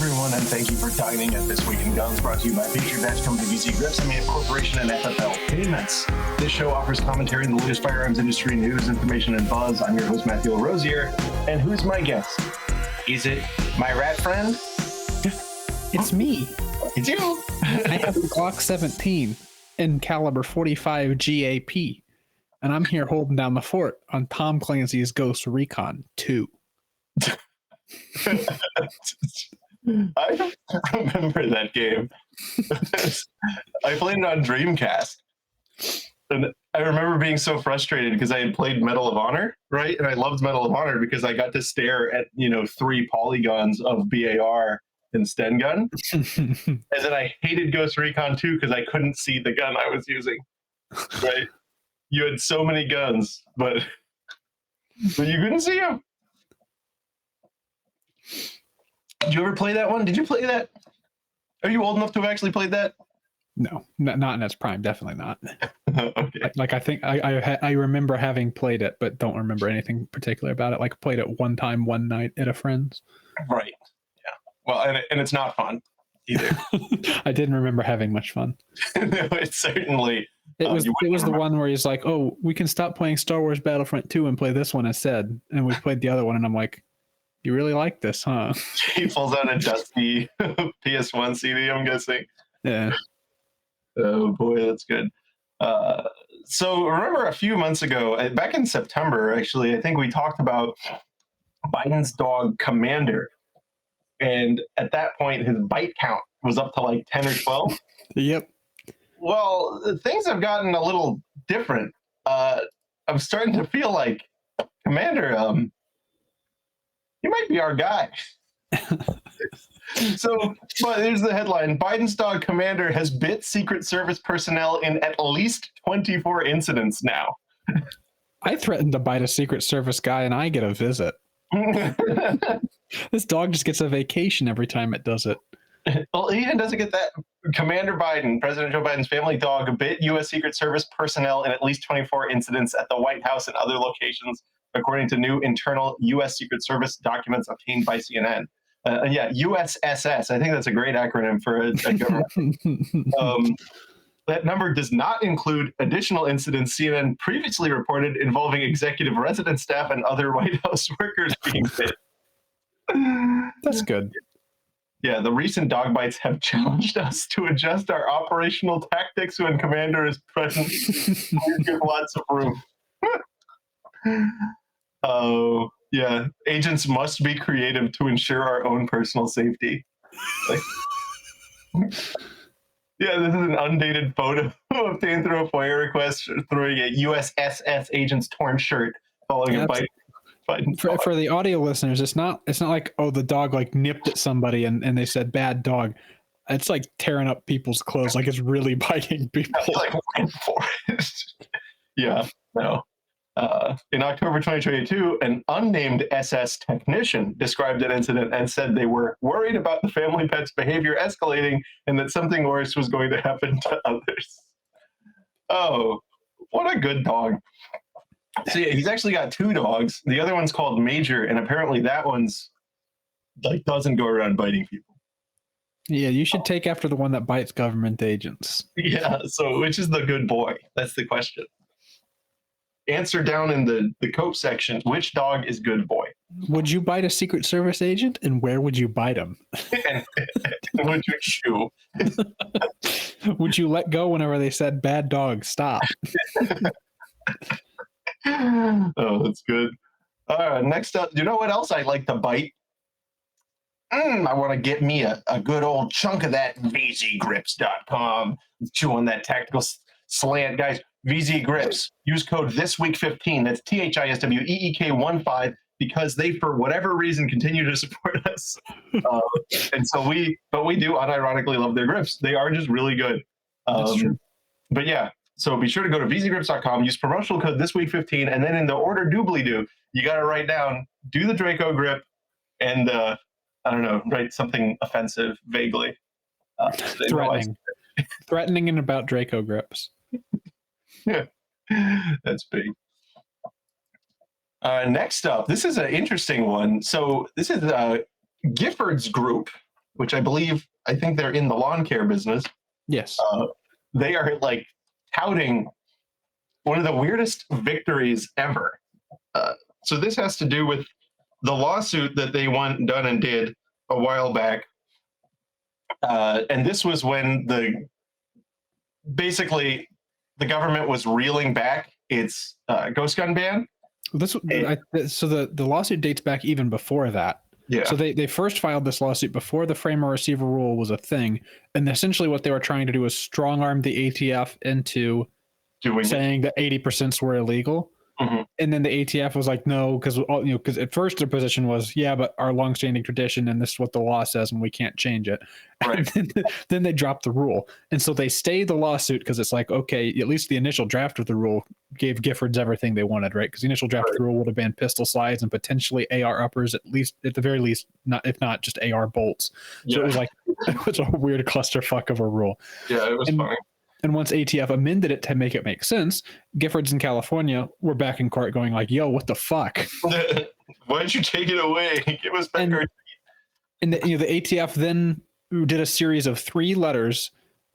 everyone, and thank you for dining in This Week in Guns, brought to you by Patriot Patch Company, MAF Corporation, and FFL Payments. This show offers commentary on the latest firearms industry news, information, and buzz. I'm your host, Matthew Larosiere, and who's my guest? Is it my rat friend? It's me. It's you. I have a Glock 17 in caliber 45 GAP, and I'm here holding down the fort on Tom Clancy's Ghost Recon 2. I remember that game. I played it on Dreamcast, and I remember being so frustrated because I had played Medal of Honor, right? And I loved Medal of Honor because I got to stare at 3 polygons of BAR and Sten gun, and then I hated Ghost Recon 2 because I couldn't see the gun I was using. Right? You had so many guns, but you couldn't see them. Did you ever play that one? Did you play that? Are you old enough to have actually played that? No, not in its prime. Definitely not. Okay. Like I think I remember having played it, but don't remember anything particular about it. Like played it one time, one night at a friend's. Right. Yeah. Well, and it's not fun either. I didn't remember having much fun. No, it's certainly. It was the one where he's like, "Oh, we can stop playing Star Wars Battlefront 2 and play this one instead." And we played the other one, and I'm like, "You really like this, huh?" He pulls out a dusty PS1 CD, I'm guessing. Yeah. Oh boy, that's good. So remember a few months ago, back in September, actually, I think we talked about Biden's dog Commander. And at that point, his bite count was up to like 10 or 12. Yep. Well, things have gotten a little different. I'm starting to feel like Commander, he might be our guy. So, but here's the headline. Biden's dog Commander has bit Secret Service personnel in at least 24 incidents now. I threatened to bite a Secret Service guy and I get a visit. This dog just gets a vacation every time it does it. Well, he even doesn't get that. Commander Biden, President Joe Biden's family dog, bit U.S. Secret Service personnel in at least 24 incidents at the White House and other locations, according to new internal U.S. Secret Service documents obtained by CNN. USSS. I think that's a great acronym for a government. That number does not include additional incidents CNN previously reported involving executive resident staff and other White House workers being bit. That's good. Yeah, the recent dog bites have challenged us to adjust our operational tactics when Commander is present. We give lots of room. Oh, yeah. Agents must be creative to ensure our own personal safety. Yeah, this is an undated photo obtained through a FOIA request throwing a USSS agent's torn shirt following a bite. For the audio listeners, it's not like, oh, the dog like nipped at somebody and they said bad dog. It's like tearing up people's clothes, like it's really biting people. Like went for it. Yeah, no. In October 2022, an unnamed SS technician described an incident and said they were worried about the family pet's behavior escalating and that something worse was going to happen to others. Oh, what a good dog. So yeah, he's actually got 2 dogs. The other one's called Major, and apparently that one's like doesn't go around biting people. Yeah, you should take after the one that bites government agents. Yeah, so which is the good boy? That's the question. Answer down in the cope section. Which dog is good boy? Would you bite a Secret Service agent, and where would you bite him? and would you chew? Would you let go whenever they said bad dog, stop? Oh, that's good. Next up, you know what else I like to bite? I want to get me a good old chunk of that VZGrips.com. Chew on that tactical slant, guys. VZ Grips. Use code ThisWeek15. That's THISWEEK15 because they, for whatever reason, continue to support us. And so we do unironically love their grips. They are just really good. That's true. But yeah, so be sure to go to VZGrips.com, use promotional code ThisWeek15, and then in the order doobly-doo, you got to write down, do the Draco grip, and I don't know, write something offensive vaguely. Threatening and about Draco grips. Yeah, that's big. Next up, this is an interesting one. So this is Giffords Group which I think they're in the lawn care business. Yes. They are like touting one of the weirdest victories ever. So this has to do with the lawsuit that they done and did a while back. And this was when basically the government was reeling back its ghost gun ban. So the lawsuit dates back even before that. Yeah. So they first filed this lawsuit before the frame or receiver rule was a thing, and essentially what they were trying to do was strong arm the ATF into saying that 80% were illegal. Mm-hmm. And then the ATF was like, no, because at first their position was, yeah, but our longstanding tradition and this is what the law says and we can't change it. Right. And then they dropped the rule. And so they stayed the lawsuit because it's like, okay, at least the initial draft of the rule gave Giffords everything they wanted, right? Because the initial draft of the rule would have been pistol slides and potentially AR uppers, at the very least, if not just AR bolts. So it was like, it was a weird clusterfuck of a rule. Yeah, it was funny. And once ATF amended it to make it make sense, Giffords in California were back in court going like, yo, what the fuck? Why'd you take it away? Give us back our... And the ATF then did a series of 3 letters.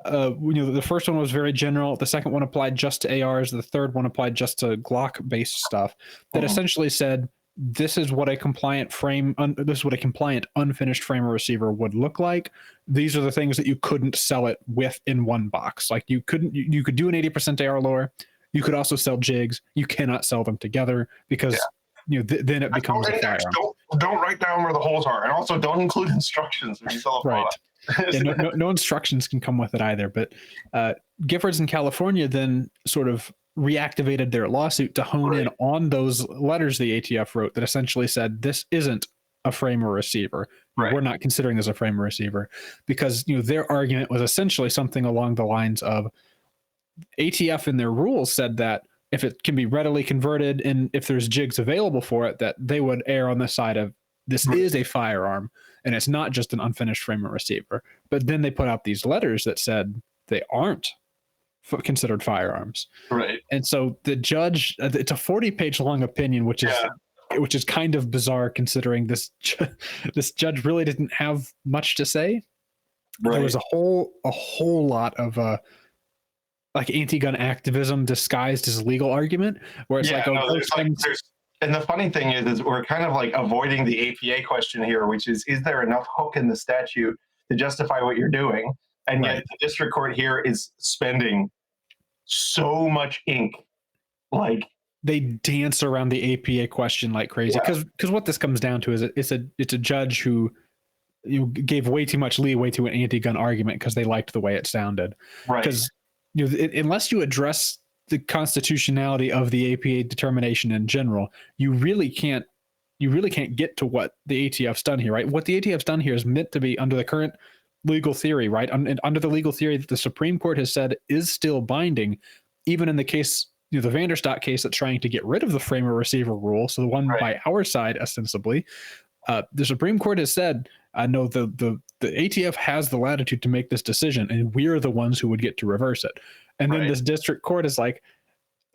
The first one was very general. The second one applied just to ARs. The third one applied just to Glock-based stuff that essentially said, this is what a compliant unfinished frame or receiver would look like. These are the things that you couldn't sell it with in one box. Like you could do an 80% AR lower. You could also sell jigs. You cannot sell them together because then it becomes a firearm. Don't write down where the holes are, and also don't include instructions when you sell a product. Right. No instructions can come with it either. But Giffords in California then sort of reactivated their lawsuit to hone in on those letters the ATF wrote that essentially said this isn't a frame or receiver. Right. We're not considering this a frame or receiver because their argument was essentially something along the lines of ATF in their rules said that if it can be readily converted and if there's jigs available for it, that they would err on the side of this is a firearm and it's not just an unfinished frame or receiver. But then they put out these letters that said they aren't considered firearms. Right. And so the judge, it's a 40-page long opinion, which is kind of bizarre considering this judge really didn't have much to say. Right. There was a whole lot of like anti-gun activism disguised as legal argument where it's and the funny thing is we're kind of like avoiding the APA question here, which is there enough hook in the statute to justify what you're doing? And yet the district court here is spending so much ink. Like they dance around the APA question like crazy. Because what this comes down to is it's a judge who gave way too much leeway to an anti-gun argument because they liked the way it sounded. Right. Because unless you address the constitutionality of the APA determination in general, you really can't get to what the ATF's done here, right? What the ATF's done here is meant to be under the current legal theory, right? And under the legal theory that the Supreme Court has said is still binding, even in the case, the Vanderstock case that's trying to get rid of the frame or receiver rule. So the one by our side, ostensibly, the Supreme Court has said, no, the ATF has the latitude to make this decision, and we're the ones who would get to reverse it. And then this district court is like,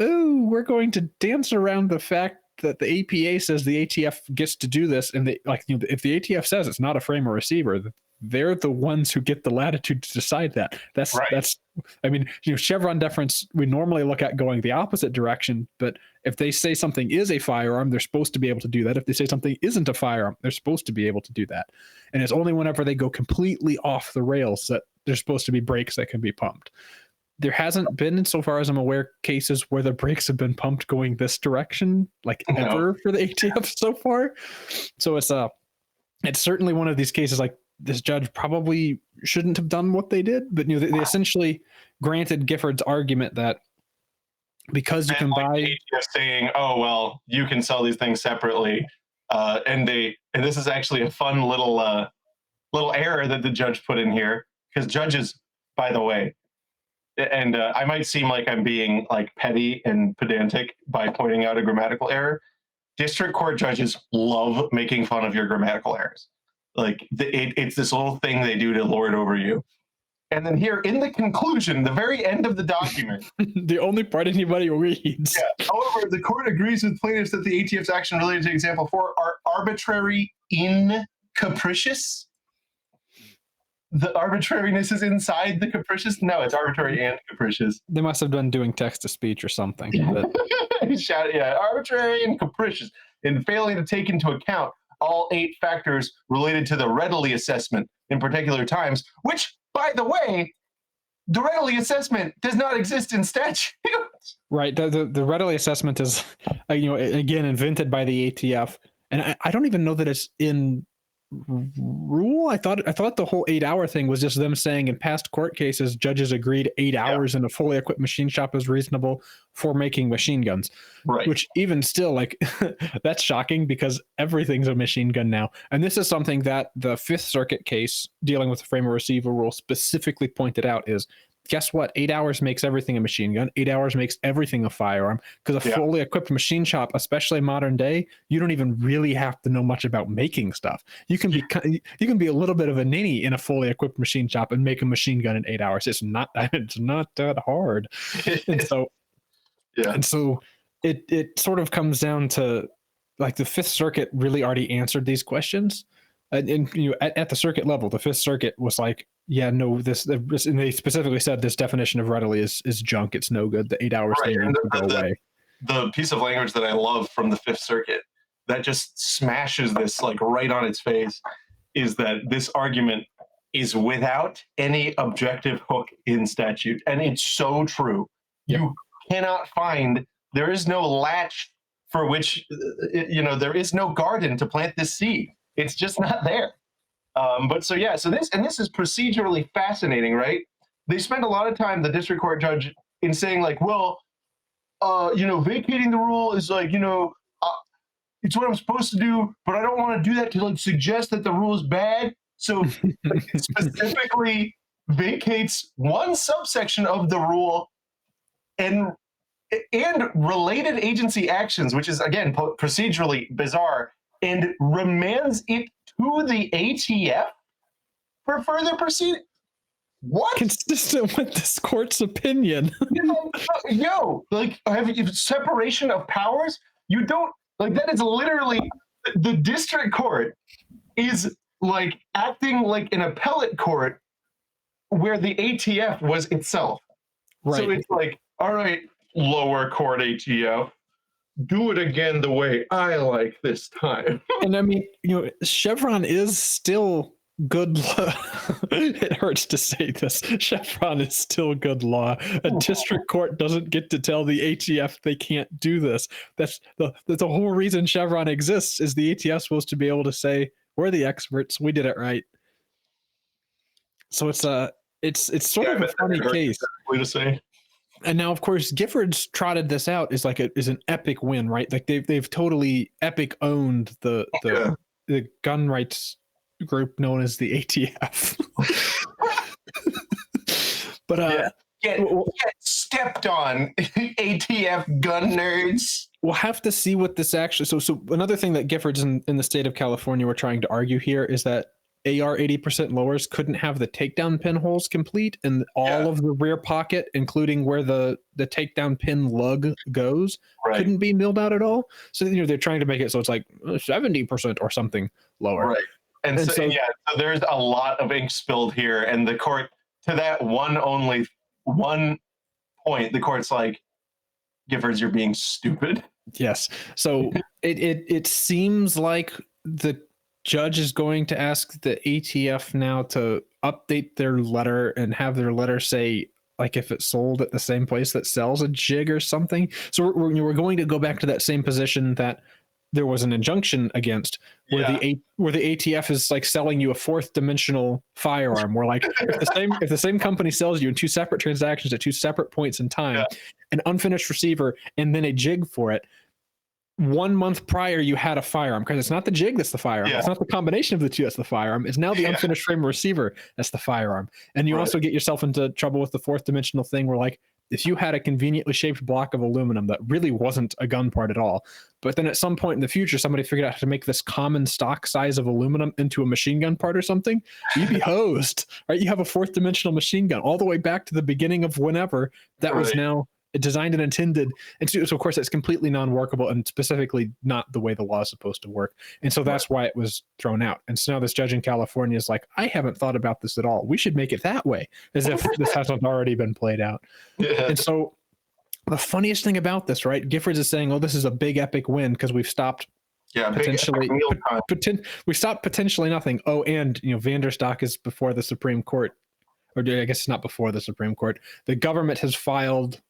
oh, we're going to dance around the fact that the APA says the ATF gets to do this, and if the ATF says it's not a frame or receiver, they're the ones who get the latitude to decide that. That's I mean, Chevron deference we normally look at going the opposite direction, but if they say something is a firearm, they're supposed to be able to do that. If they say something isn't a firearm, they're supposed to be able to do that. And it's only whenever they go completely off the rails that there's supposed to be brakes that can be pumped. There hasn't been, insofar as I'm aware, cases where the brakes have been pumped going this direction, ever for the ATF so far. So it's certainly one of these cases like this judge probably shouldn't have done what they did, but they essentially granted Giffords' argument that because you can buy ATF saying, oh well, you can sell these things separately, and this is actually a fun little error that the judge put in here, because judges, by the way, and I might seem like I'm being like petty and pedantic by pointing out a grammatical error. District court judges love making fun of your grammatical errors. Like it's this little thing they do to lord over you. And then here in the conclusion, the very end of the document, the only part anybody reads. Yeah. However, the court agrees with plaintiffs that the ATF's action related to example 4 are arbitrary, capricious. the arbitrariness is inside the capricious. No, it's arbitrary and capricious. They must have been doing text to speech or something. Yeah, arbitrary and capricious in failing to take into account all 8 factors related to the readily assessment in particular times, which, by the way, the readily assessment does not exist in statute. Right. The readily assessment is, again, invented by the ATF. And I don't even know that it's in rule. I thought the whole 8-hour thing was just them saying in past court cases, judges agreed 8 hours in a fully equipped machine shop is reasonable for making machine guns. Right. Which even still, like, that's shocking because everything's a machine gun now. And this is something that the Fifth Circuit case dealing with the frame of receiver rule specifically pointed out is, guess what? 8 hours makes everything a machine gun. 8 hours makes everything a firearm, because a fully equipped machine shop, especially modern day, you don't even really have to know much about making stuff. You can be a little bit of a ninny in a fully equipped machine shop and make a machine gun in 8 hours. It's not that hard. And so it sort of comes down to, like, the Fifth Circuit really already answered these questions. And at the circuit level, the Fifth Circuit was like, yeah, no, this, and they specifically said this definition of readily is junk. It's no good. The 8 hours thing needs to go away. The piece of language that I love from the Fifth Circuit that just smashes this, like, right on its face is that this argument is without any objective hook in statute. And it's so true. Yep. You cannot find, there is no latch for which, there is no garden to plant this seed. It's just not there. So this is procedurally fascinating, right? They spend a lot of time, the district court judge, in saying, like, well, vacating the rule is like, it's what I'm supposed to do, but I don't want to do that to, like, suggest that the rule is bad. So it specifically vacates one subsection of the rule and related agency actions, which is, again, procedurally bizarre, and remands it to the ATF for further proceeding. What? Consistent with this court's opinion. Separation of powers? You don't, like, that is literally, the district court is, like, acting like an appellate court where the ATF was itself. Right. So it's like, all right, lower court ATF, do it again the way I like this time. And I mean, Chevron is still good law. It hurts to say this. Chevron is still good law. A district court doesn't get to tell the ATF they can't do this. That's the whole reason Chevron exists, is the ATF supposed to be able to say, we're the experts, we did it right. So it's sort of a funny case. Way to say. And now, of course, Giffords trotted this out as is an epic win, right? Like they've totally epic owned the gun rights group known as the ATF. But get stepped on, ATF gun nerds. We'll have to see what this actually. So another thing that Giffords in the state of California were trying to argue here is that AR 80% lowers couldn't have the takedown pinholes complete, and all of the rear pocket, including where the takedown pin lug goes, couldn't be milled out at all. So they're trying to make it so it's like 70% or something lower. Right. And so there's a lot of ink spilled here, and the court, to that one point, the court's like, Giffords, you're being stupid. Yes. So it seems like the judge is going to ask the ATF now to update their letter and have their letter say, like, if it's sold at the same place that sells a jig or something. So we're going to go back to that same position that there was an injunction against, where the ATF is like selling you a fourth dimensional firearm, where, like, if the same company sells you in two separate transactions at two separate points in time, an unfinished receiver and then a jig for it, 1 month prior you had a firearm, because it's not the jig that's the firearm. It's not the combination of the two that's the firearm. It's now the unfinished frame receiver that's the firearm. And you also get yourself into trouble with the fourth dimensional thing, where, like, if you had a conveniently shaped block of aluminum that really wasn't a gun part at all, but then at some point in the future somebody figured out how to make this common stock size of aluminum into a machine gun part or something, you'd be hosed, right? You have a fourth dimensional machine gun all the way back to the beginning of whenever that was now designed and intended. And so of course, it's completely non-workable and specifically not the way the law is supposed to work. And so that's why it was thrown out. And so now this judge in California is like, I haven't thought about this at all. We should make it that way, as if this hasn't already been played out. Yeah. And so the funniest thing about this, right? Giffords is saying, oh, this is a big epic win because we've stopped potentially we stopped potentially nothing. Oh, and Vanderstock is before the Supreme Court, or I guess it's not before the Supreme Court. The government has filed,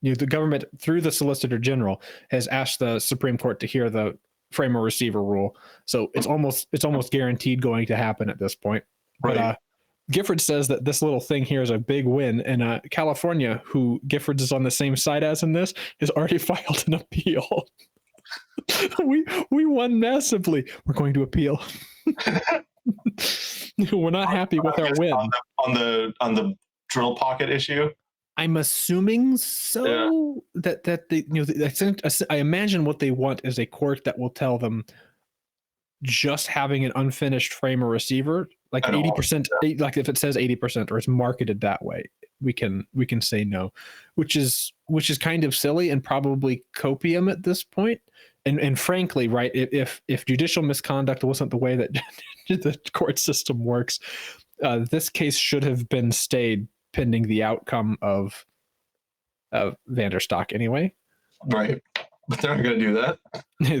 the government through the Solicitor General has asked the Supreme Court to hear the framer receiver rule. So it's almost guaranteed going to happen at this point. Right. But Giffords says that this little thing here is a big win, and California, who Giffords is on the same side as in this, has already filed an appeal. we won massively. We're going to appeal. We're not happy with our win on the drill pocket issue. I'm assuming so. Yeah. That they, I imagine what they want is a court that will tell them just having an unfinished frame or receiver, like 80%, like if it says 80% or it's marketed that way, we can say no, which is kind of silly and probably copium at this point. And frankly, right, if judicial misconduct wasn't the way that the court system works, this case should have been stayed pending the outcome of Vanderstock anyway. Right. But they're not going to do that.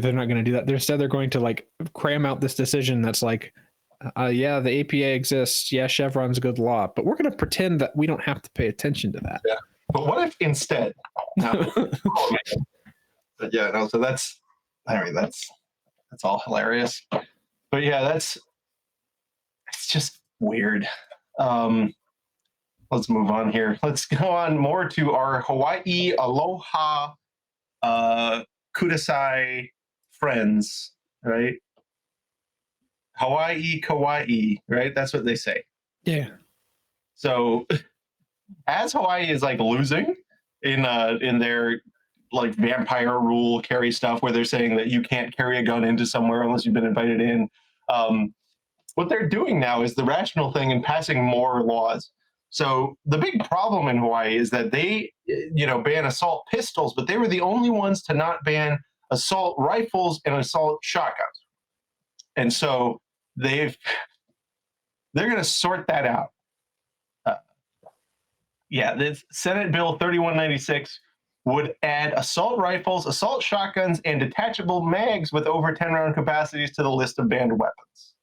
They're not going to do that. Instead, they're going to like cram out this decision that's like, yeah, the APA exists. Yeah, Chevron's good law. But we're going to pretend that we don't have to pay attention to that. Yeah. But what if instead? But yeah, no, so that's all hilarious. But yeah, it's just weird. Let's move on here. Let's go on more to our Hawaii Aloha Kudasai friends, right? Hawaii Kauai, right? That's what they say. Yeah. So as Hawaii is like losing in their like vampire rule carry stuff where they're saying that you can't carry a gun into somewhere unless you've been invited in. What they're doing now is the rational thing and passing more laws. So the big problem in Hawaii is that they, ban assault pistols, but they were the only ones to not ban assault rifles and assault shotguns. And so they're going to sort that out. This Senate Bill 3196 would add assault rifles, assault shotguns, and detachable mags with over 10-round capacities to the list of banned weapons.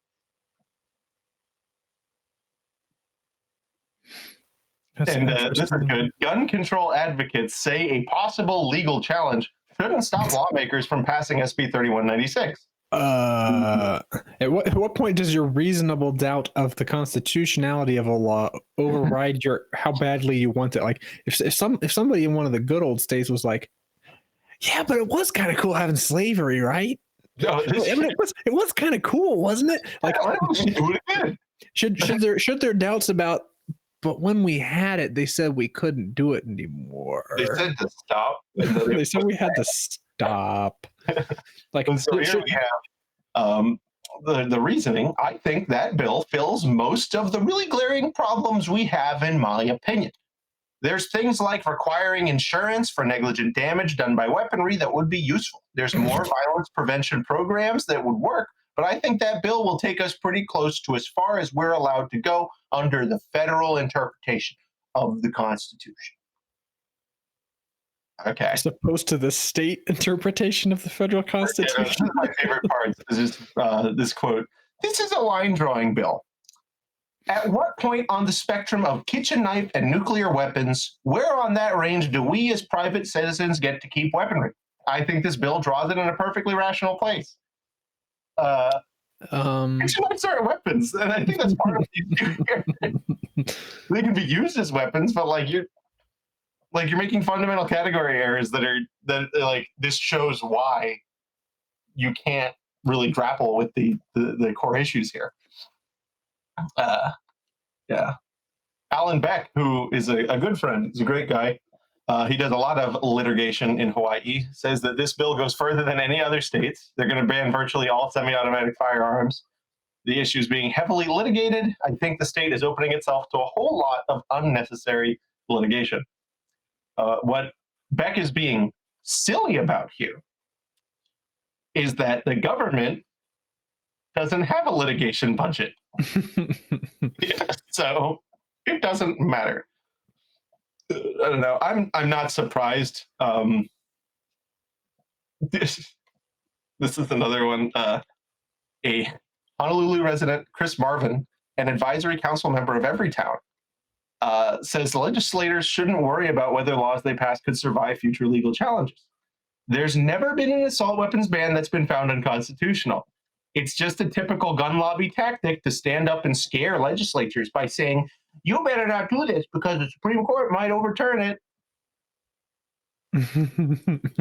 This is good. Gun control advocates say a possible legal challenge shouldn't stop lawmakers from passing SB 3196. At what point does your reasonable doubt of the constitutionality of a law override how badly you want it? Like if somebody in one of the good old states was like, yeah, but it was kind of cool having slavery, right? No, it was kind of cool, wasn't it? Like, should their doubts about? But when we had it, they said we couldn't do it anymore. They said to stop. They said we had to stop. Like, so here we have the reasoning. I think that bill fills most of the really glaring problems we have, in my opinion. There's things like requiring insurance for negligent damage done by weaponry that would be useful. There's more violence prevention programs that would work. But I think that bill will take us pretty close to as far as we're allowed to go under the federal interpretation of the Constitution. Okay. As opposed to the state interpretation of the federal Constitution. Yeah, my favorite part is this quote. This is a line drawing bill. At what point on the spectrum of kitchen knife and nuclear weapons, where on that range do we as private citizens get to keep weaponry? I think this bill draws it in a perfectly rational place. Kitchen knives aren't weapons, and I think that's part of the They can be used as weapons, but you're making fundamental category errors that this shows why you can't really grapple with the core issues here. Alan Beck, who is a good friend, he's a great guy. He does a lot of litigation in Hawaii, says that this bill goes further than any other states. They're going to ban virtually all semi-automatic firearms. The issue is being heavily litigated. I think the state is opening itself to a whole lot of unnecessary litigation. What Beck is being silly about here is that the government doesn't have a litigation budget. Yeah, so it doesn't matter. I don't know. I'm not surprised. This is another one. A Honolulu resident, Chris Marvin, an advisory council member of Everytown, says legislators shouldn't worry about whether laws they pass could survive future legal challenges. There's never been an assault weapons ban that's been found unconstitutional. It's just a typical gun lobby tactic to stand up and scare legislatures by saying, you better not do this because the Supreme Court might overturn it.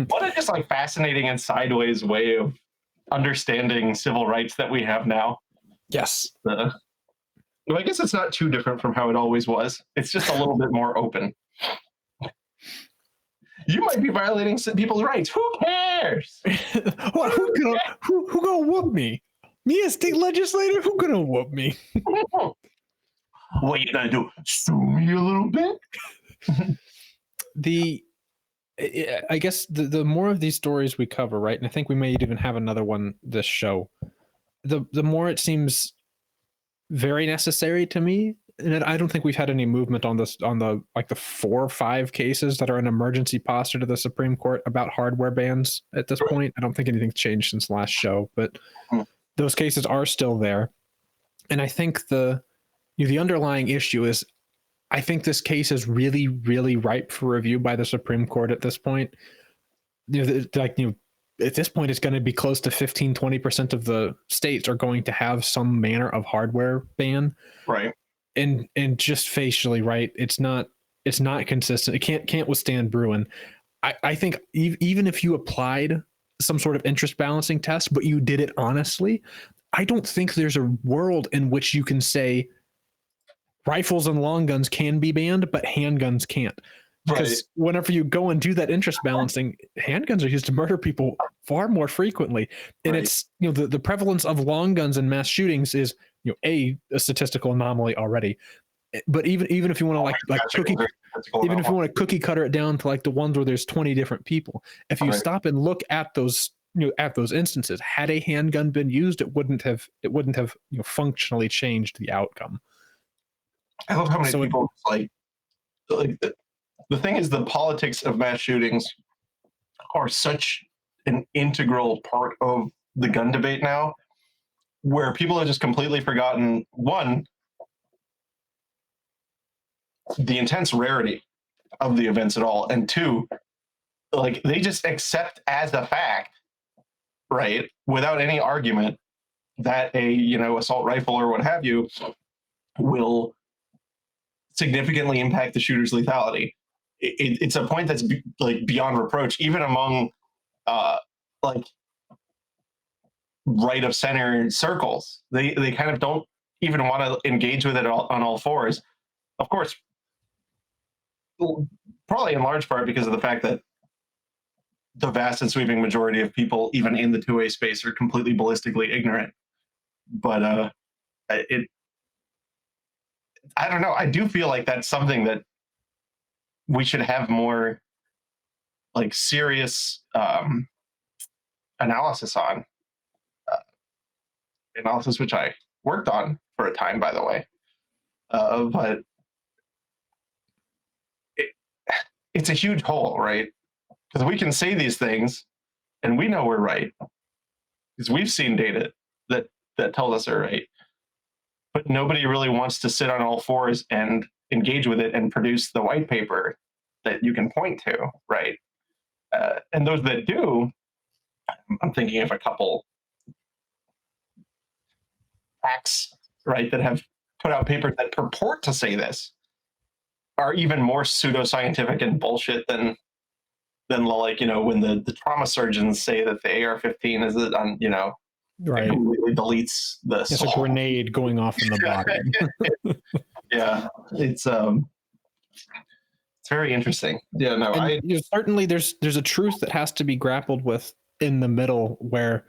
What a just like fascinating and sideways way of understanding civil rights that we have now. Yes. Well, I guess it's not too different from how it always was. It's just a little bit more open. You might be violating some people's rights. Who cares? What, who gonna whoop me? Me, a state legislator? Who gonna whoop me? What you gonna do? Sue me a little bit? I guess the more of these stories we cover, right? And I think we may even have another one this show. The more it seems very necessary to me. And I don't think we've had any movement on this, on the 4 or 5 cases that are an emergency posture to the Supreme Court about hardware bans at this point. I don't think anything's changed since last show, but those cases are still there. And I think the underlying issue is, I think this case is really, really ripe for review by the Supreme Court at this point. At this point, it's going to be close to 15-20% of the states are going to have some manner of hardware ban. Right. And just facially, right? It's not consistent. It can't withstand Bruin. I think even if you applied some sort of interest balancing test, but you did it honestly, I don't think there's a world in which you can say rifles and long guns can be banned, but handguns can't. Because whenever you go and do that interest balancing, handguns are used to murder people far more frequently. And it's, the prevalence of long guns in mass shootings is, a statistical anomaly already. But even if you want to cookie cutter it down to like the ones where there's 20 different people, if you stop and look at those, at those instances, had a handgun been used, it wouldn't have functionally changed the outcome. I love how many people the thing is, the politics of mass shootings are such an integral part of the gun debate now, where people have just completely forgotten, one, the intense rarity of the events at all, and two, like they just accept as a fact, right, without any argument, that a assault rifle or what have you will significantly impact the shooter's lethality. It's a point that's beyond reproach, even among right of center circles. They kind of don't even want to engage with it on all fours. Of course, probably in large part because of the fact that the vast and sweeping majority of people, even in the two-way space, are completely ballistically ignorant. But I don't know. I do feel like that's something that we should have more serious analysis on. Analysis which I worked on for a time, by the way. But it's a huge hole, right? Because we can say these things and we know we're right because we've seen data that tells us are right. But nobody really wants to sit on all fours and engage with it and produce the white paper that you can point to, right? And those that do, I'm thinking of a couple acts, right, that have put out papers that purport to say this, are even more pseudoscientific and bullshit than when the trauma surgeons say that the AR-15 is right, completely deletes the it's a grenade going off in the body. Yeah, it's very interesting. Yeah, no, certainly there's a truth that has to be grappled with in the middle where,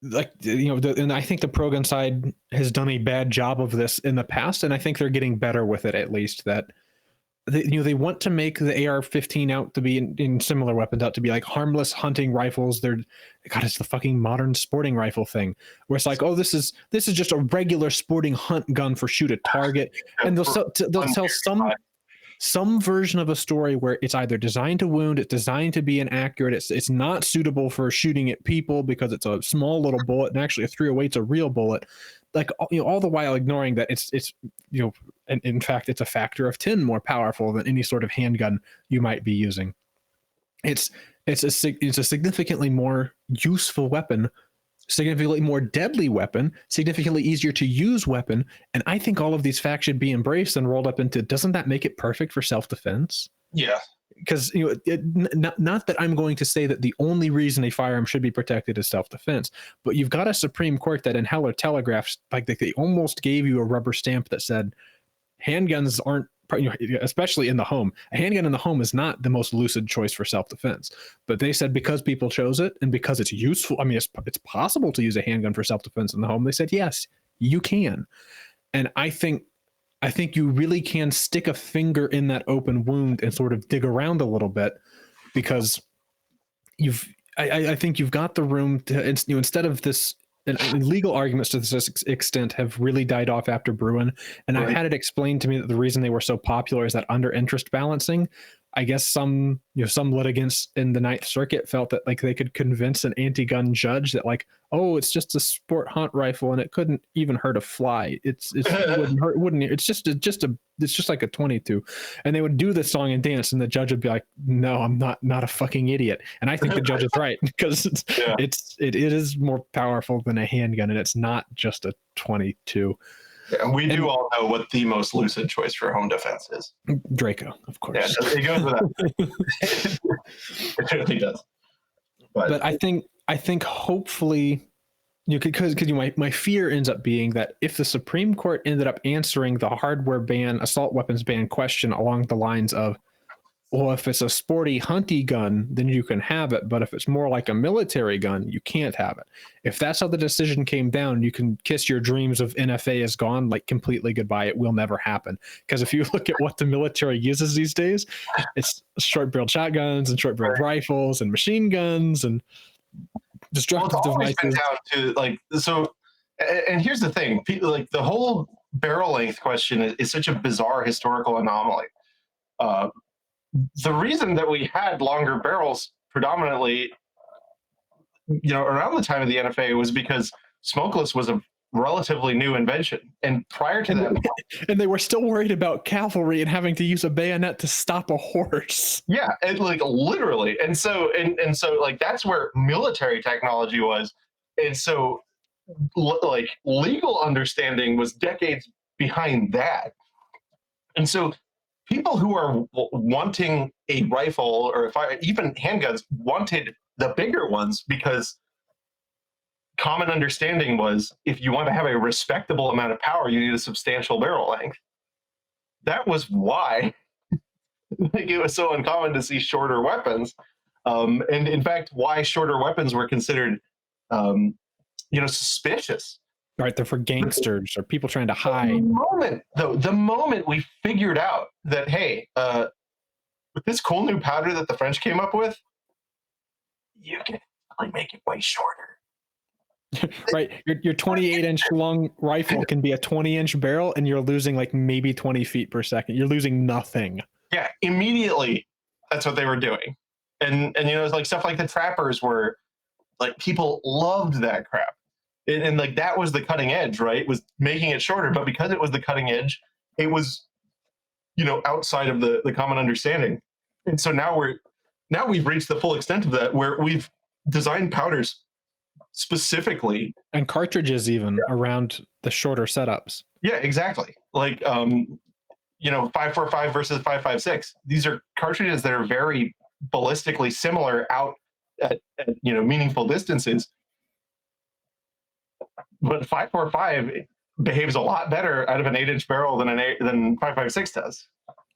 and I think the pro-gun side has done a bad job of this in the past, and I think they're getting better with it, at least, that they want to make the AR-15 out to be in similar weapons out to be like harmless hunting rifles. God, it's the fucking modern sporting rifle thing where it's like, oh, this is just a regular sporting hunt gun for shoot a target, and they'll tell some version of a story where it's either designed to wound, it's designed to be inaccurate, it's not suitable for shooting at people because it's a small little bullet, and actually a 308's a real bullet. Like, all the while ignoring that it's and in fact it's a factor of 10 more powerful than any sort of handgun you might be using. It's a significantly more useful weapon, significantly more deadly weapon, significantly easier to use weapon, and I think all of these facts should be embraced and rolled up into, doesn't that make it perfect for self-defense? Yeah. Because not that I'm going to say that the only reason a firearm should be protected is self-defense, but you've got a Supreme Court that in Heller telegraphs, like they almost gave you a rubber stamp that said handguns aren't, especially in the home, a handgun in the home is not the most lucid choice for self-defense. But they said because people chose it and because it's useful, I mean, it's possible to use a handgun for self-defense in the home. They said, yes, you can. And I think you really can stick a finger in that open wound and sort of dig around a little bit, because I think you've got the room to, instead of this, and legal arguments to this extent have really died off after Bruin. And I've had it explained to me that the reason they were so popular is that under interest balancing, I guess some litigants in the Ninth Circuit felt that like they could convince an anti-gun judge that like, oh, it's just a sport hunt rifle and it couldn't even hurt a fly. It wouldn't hurt, wouldn't it? It's just like a 22. And they would do the song and dance, and the judge would be like, no, I'm not a fucking idiot. And I think the judge is right, because it is more powerful than a handgun, and it's not just a 22. Yeah, we do all know what the most lucid choice for home defense is. Draco, of course. Yeah, it goes without. It really does. But I think hopefully, because my fear ends up being that if the Supreme Court ended up answering the hardware ban, assault weapons ban question along the lines of, well, if it's a sporty hunty gun, then you can have it, but if it's more like a military gun, you can't have it. If that's how the decision came down, you can kiss your dreams of NFA is gone, like completely goodbye. It will never happen. Because if you look at what the military uses these days, it's short-barreled shotguns and short-barreled rifles and machine guns and destructive devices. Been down to like, so, and here's the thing, people, like the whole barrel length question is such a bizarre historical anomaly. The reason that we had longer barrels predominantly, around the time of the NFA was because smokeless was a relatively new invention. And prior to that, and they were still worried about cavalry and having to use a bayonet to stop a horse. Yeah, and like literally. And so like that's where military technology was. And so like legal understanding was decades behind that. And so people who are wanting a rifle, or even handguns, wanted the bigger ones because common understanding was if you want to have a respectable amount of power, you need a substantial barrel length. That was why it was so uncommon to see shorter weapons. And in fact, why shorter weapons were considered, suspicious. Right, they're for gangsters or people trying to hide. The moment we figured out that, hey, with this cool new powder that the French came up with, you can really make it way shorter. Right, your 28-inch long rifle can be a 20-inch barrel, and you're losing like maybe 20 feet per second. You're losing nothing. Yeah, immediately, that's what they were doing, and it's like stuff like the trappers were, like people loved that crap. And like that was the cutting edge, right? Was making it shorter, but because it was the cutting edge, it was, outside of the common understanding. And so now we've reached the full extent of that, where we've designed powders specifically, and cartridges even around the shorter setups. Yeah, exactly. Like 5.45 versus 5.56. These are cartridges that are very ballistically similar out at meaningful distances. But 5.45 behaves a lot better out of an 8-inch barrel than 5.56 does,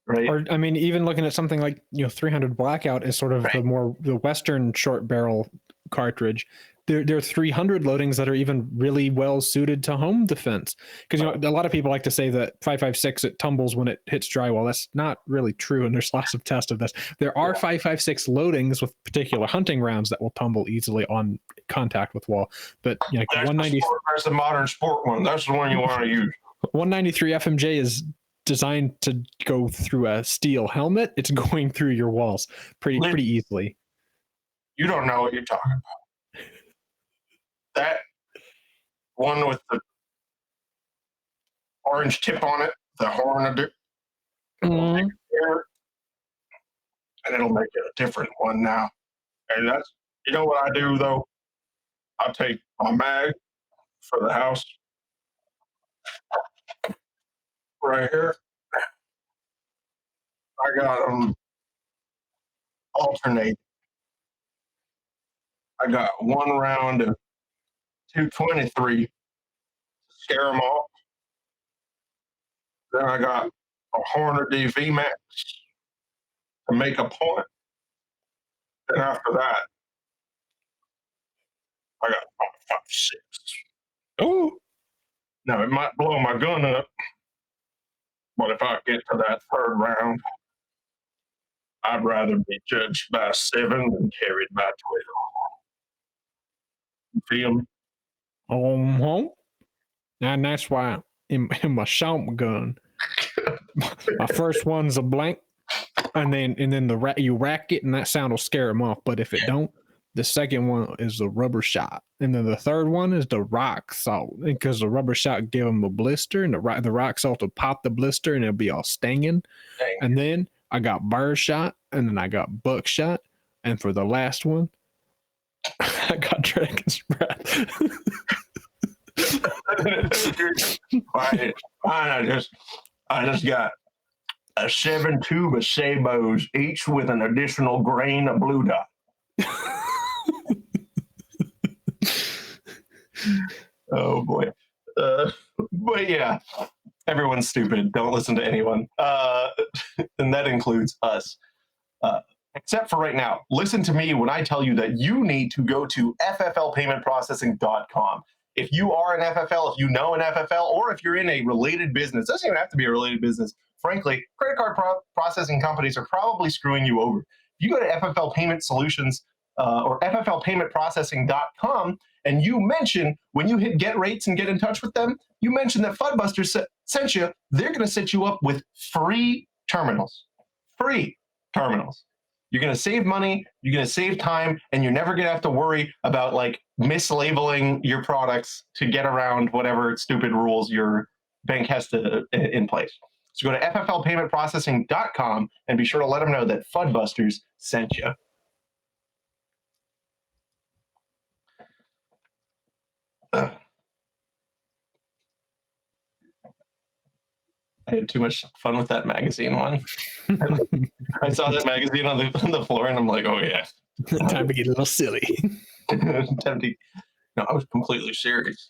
right? Or I mean, even looking at something like 300 Blackout is sort of the Western short barrel cartridge, there are 300 loadings that are even really well suited to home defense. Because a lot of people like to say that 5.56 it tumbles when it hits drywall. That's not really true, and there's lots of tests of this. There are 5.56 loadings with particular hunting rounds that will tumble easily on contact with wall. But that's 190. That's the modern sport one. That's the one you want to use. 193 FMJ is designed to go through a steel helmet. It's going through your walls pretty easily. You don't know what you're talking about. That one with the orange tip on it, the horn of it, and it'll make it a different one now. And that's, you know what I do though? I take my mag for the house right here. I got them alternate. I got one round of 223 to scare them off. Then I got a Hornady VMAX to make a point. Then after that, I got 5.56. Oh, now it might blow my gun up, but if I get to that third round, I'd rather be judged by 7 than carried by 12. You feel me? And that's why in my shotgun, my first one's a blank, and then you rack it, and that sound will scare them off. But if it don't, the second one is the rubber shot, and then the third one is the rock salt, because the rubber shot give them a blister, and the rock salt will pop the blister, and it'll be all stinging. Dang. And then I got bird shot, and then I got buckshot, and for the last one, I got dragon's breath. I just got a 7 tube of sabots, each with an additional grain of blue dot. Oh boy. But yeah, everyone's stupid. Don't listen to anyone. And that includes us. Except for right now. Listen to me when I tell you that you need to go to FFLPaymentProcessing.com. If you are an FFL, if you know an FFL, or if you're in a related business, it doesn't even have to be a related business. Frankly, credit card processing companies are probably screwing you over. If you go to FFL Payment Solutions or FFLPaymentProcessing.com, and you mention, when you hit get rates and get in touch with them, you mention that Fudbusters sent you, they're going to set you up with free terminals. Free terminals. You're going to save money, you're going to save time, and you're never going to have to worry about like mislabeling your products to get around whatever stupid rules your bank has to in place. So go to FFLPaymentProcessing.com and be sure to let them know that Fudbusters sent you. I had too much fun with that magazine one. I saw that magazine on the floor, and I'm like, oh yeah. Time to get a little silly. No, I was completely serious.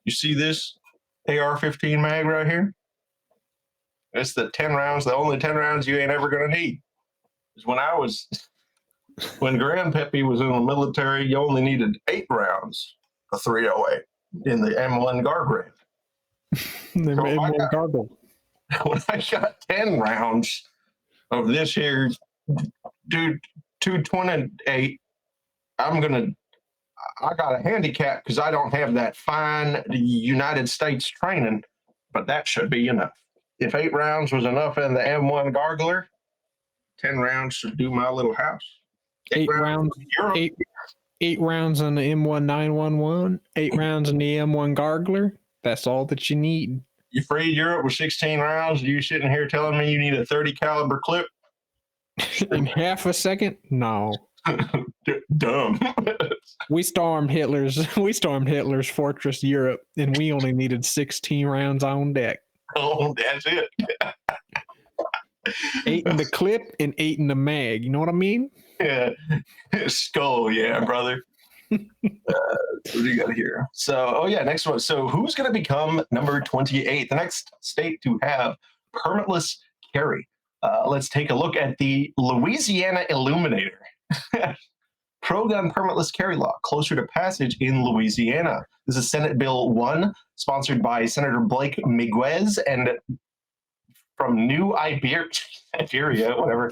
You see this AR-15 mag right here? It's the 10 rounds, the only 10 rounds you ain't ever going to need. When Grandpappy was in the military, you only needed 8 rounds of 308 in the M1 Gargrave. M1 Gargle. When I got 10 rounds of this here, dude, 228, I got a handicap because I don't have that fine United States training, but that should be enough. If 8 rounds was enough in the M1 Gargler, 10 rounds should do my little house. 8 rounds in the M1 911, 8 rounds in the M1 Gargler. That's all that you need. You freed Europe with 16 rounds. You sitting here telling me you need a 30 caliber clip? In half a second? No. Dumb. We stormed Hitler's fortress Europe, and we only needed 16 rounds on deck. Oh, that's it. 8 in the clip and 8 in the mag. You know what I mean? Yeah. Skull, yeah, brother. What do you got here? So, next one. So, who's going to become number 28? The next state to have permitless carry. Let's take a look at the Louisiana Illuminator. pro-gun permitless carry law closer to passage in Louisiana. This is Senate Bill 1, sponsored by Senator Blake Miguez and from New Iberia, whatever,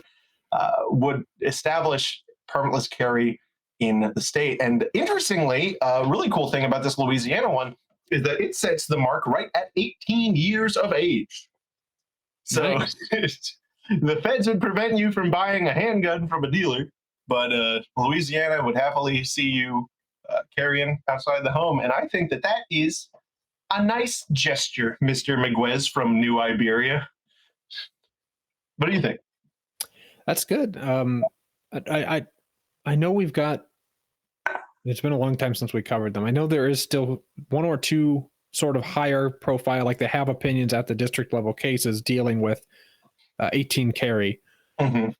would establish permitless carry in the state. And interestingly, a really cool thing about this Louisiana one is that it sets the mark right at 18 years of age. So Nice. the feds would prevent you from buying a handgun from a dealer, but Louisiana would happily see you carrying outside the home. And I think that that is a nice gesture, Mr. Miguez from New Iberia. What do you think? That's good. I know we've got. It's been a long time since we covered them. I know there is still one or two sort of higher profile, like they have opinions at the district level cases dealing with 18 carry, and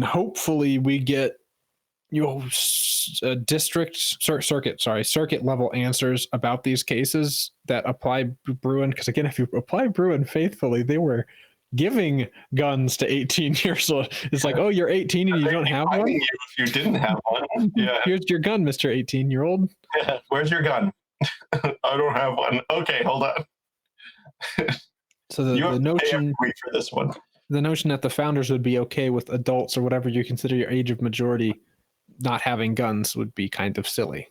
hopefully we get circuit level answers about these cases that apply Bruin. Because again, if you apply Bruin faithfully, they were giving guns to 18 years old. It's like, oh, you're 18 and you don't have one? You if you didn't have one. Yeah. Here's your gun, Mr. 18-year-old. Yeah. Where's your gun? I don't have one. Okay, hold on. So the notion for this one. The notion that the founders would be okay with adults or whatever you consider your age of majority not having guns would be kind of silly.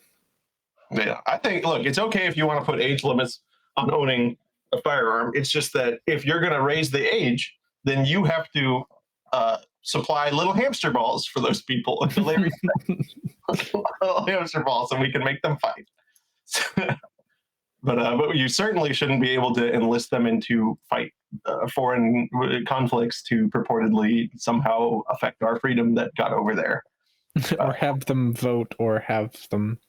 Yeah, I think, look, it's okay if you want to put age limits on owning a firearm. It's just that if you're going to raise the age, then you have to supply little hamster balls for those people until they reach little hamster balls, and we can make them fight. But you certainly shouldn't be able to enlist them into fight foreign conflicts to purportedly somehow affect our freedom that got over there. Or have them vote or have them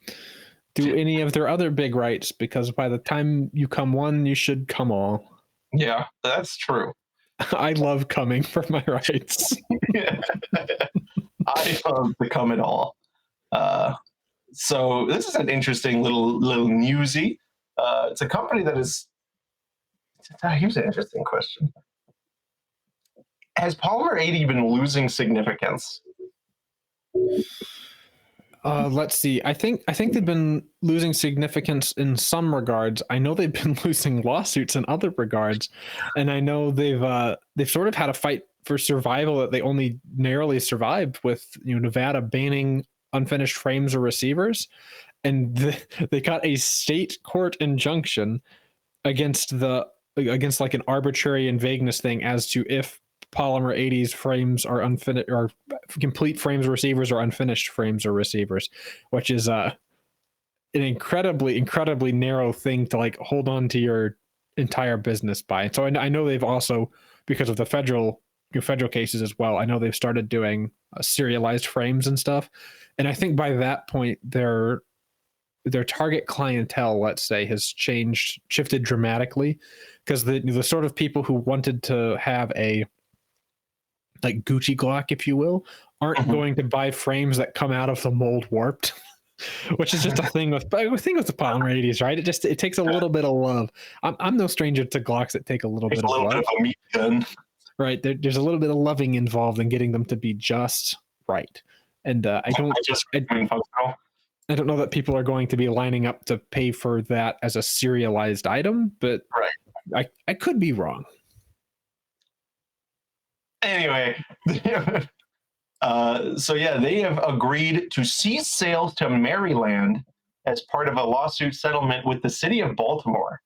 do any of their other big rights, because by the time you come one, you should come all. Yeah, that's true. I love coming for my rights. Yeah. I love to come at all. So this is an interesting little newsy. It's a company that is. Here's an interesting question: has polymer 80 been losing significance? Let's see. I think they've been losing significance in some regards. I know they've been losing lawsuits in other regards, and I know they've sort of had a fight for survival that they only narrowly survived with Nevada banning unfinished frames or receivers, and they got a state court injunction against like an arbitrary and vagueness thing as to if polymer 80s frames are unfinished, or complete frames or receivers or unfinished frames or receivers, which is an incredibly narrow thing to like hold on to your entire business by. So I know they've also, because of the federal cases as well, I know they've started doing serialized frames and stuff, and I think by that point their target clientele, let's say, has shifted dramatically, because the sort of people who wanted to have a like Gucci Glock, if you will, aren't going to buy frames that come out of the mold warped, which is just a thing with the polymer 80s, right? It takes a little bit of love. I'm no stranger to Glocks that take a little bit of love. Bit of a meat gun. Right. There's a little bit of loving involved in getting them to be just right. And I don't know that people are going to be lining up to pay for that as a serialized item, but I could be wrong. Anyway, so yeah, they have agreed to cease sales to Maryland as part of a lawsuit settlement with the city of Baltimore,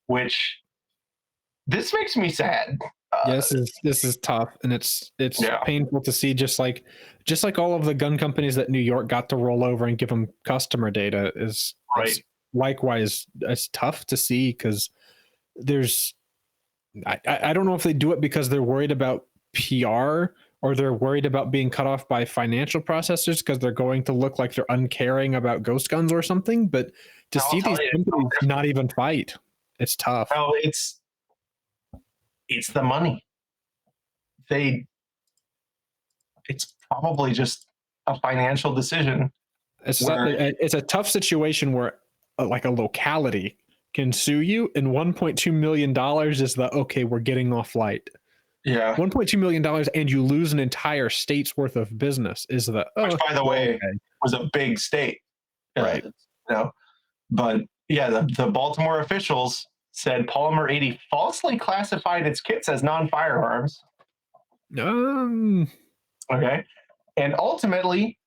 which this makes me sad. Yes, this is tough, and it's painful to see. Just like all of the gun companies that New York got to roll over and give them customer data is likewise, it's tough to see, because I don't know if they do it because they're worried about PR or they're worried about being cut off by financial processors because they're going to look like they're uncaring about ghost guns or something. But to see these companies not even fight, it's tough. No, it's the money. It's probably just a financial decision. It's a tough situation where like a locality can sue you, and $1.2 million is okay, we're getting off light. Yeah. $1.2 million and you lose an entire state's worth of business is which, by the way, was a big state, Right. you know. But yeah, the Baltimore officials said Polymer 80 falsely classified its kits as non-firearms. Okay, and ultimately,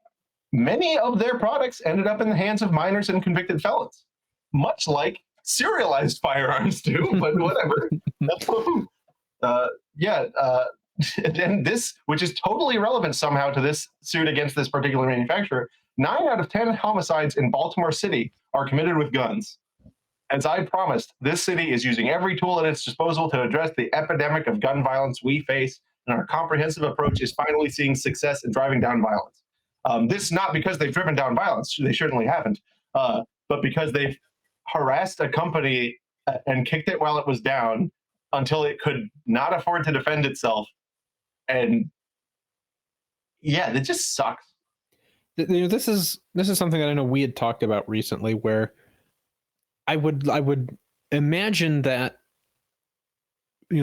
many of their products ended up in the hands of minors and convicted felons, much like serialized firearms do. But whatever. And this, which is totally relevant somehow to this suit against this particular manufacturer, 9 out of 10 homicides in Baltimore City are committed with guns. As I promised, this city is using every tool at its disposal to address the epidemic of gun violence we face, and our comprehensive approach is finally seeing success in driving down violence. This is not because they've driven down violence, they certainly haven't, but because they've harassed a company and kicked it while it was down until it could not afford to defend itself. And yeah, it just sucks. This is something that I know we had talked about recently, where I would imagine that,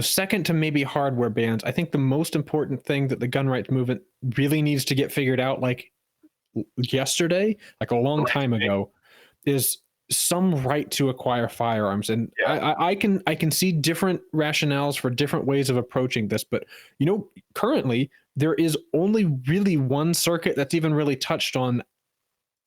second to maybe hardware bans, I think the most important thing that the gun rights movement really needs to get figured out, like yesterday, like a long time ago, is some right to acquire firearms. And I can see different rationales for different ways of approaching this, but currently there is only really one circuit that's even really touched on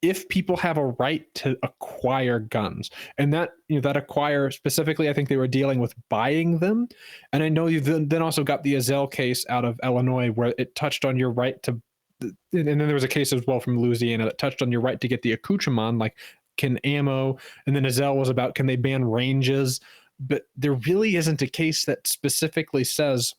if people have a right to acquire guns. And that acquire specifically, I think they were dealing with buying them. And I know you then also got the Azelle case out of Illinois, where it touched on your right to, and then there was a case as well from Louisiana that touched on your right to get the accoutrement, like can ammo, and then Azelle was about can they ban ranges. But there really isn't a case that specifically says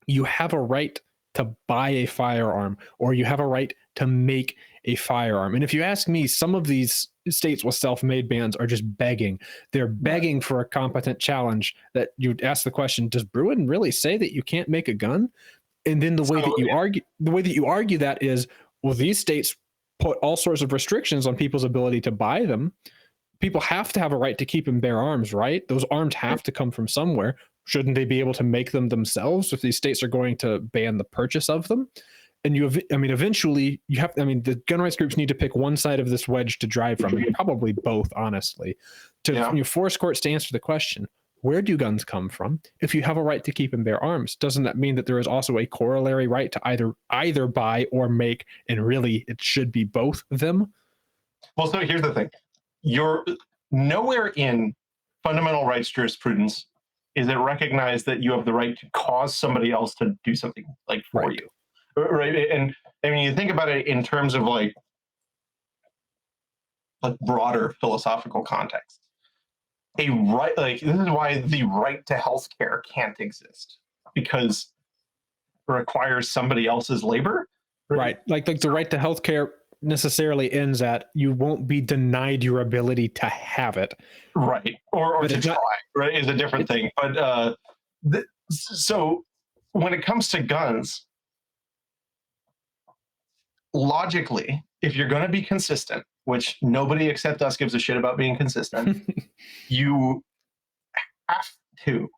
you have a right to buy a firearm or you have a right to make a firearm. And if you ask me, some of these states with self-made bans are just begging. They're begging for a competent challenge that you'd ask the question, does Bruin really say that you can't make a gun? And then the way that you argue that is, well, these states put all sorts of restrictions on people's ability to buy them. People have to have a right to keep and bear arms, right? Those arms have to come from somewhere. Shouldn't they be able to make them themselves if these states are going to ban the purchase of them? And eventually you have, the gun rights groups need to pick one side of this wedge to drive from, and probably both, honestly, to force courts to answer the question, where do guns come from? If you have a right to keep and bear arms, doesn't that mean that there is also a corollary right to either buy or make, and really it should be both of them? Well, so here's the thing. You're nowhere in fundamental rights jurisprudence is it recognized that you have the right to cause somebody else to do something for you. Right. And you think about it in terms of like broader philosophical context. This is why the right to healthcare can't exist, because it requires somebody else's labor. Right. Like the right to healthcare necessarily ends at you won't be denied your ability to have it. Right. Or to try, right, is a different thing. But so when it comes to guns, logically, if you're going to be consistent, which nobody except us gives a shit about being consistent, you have to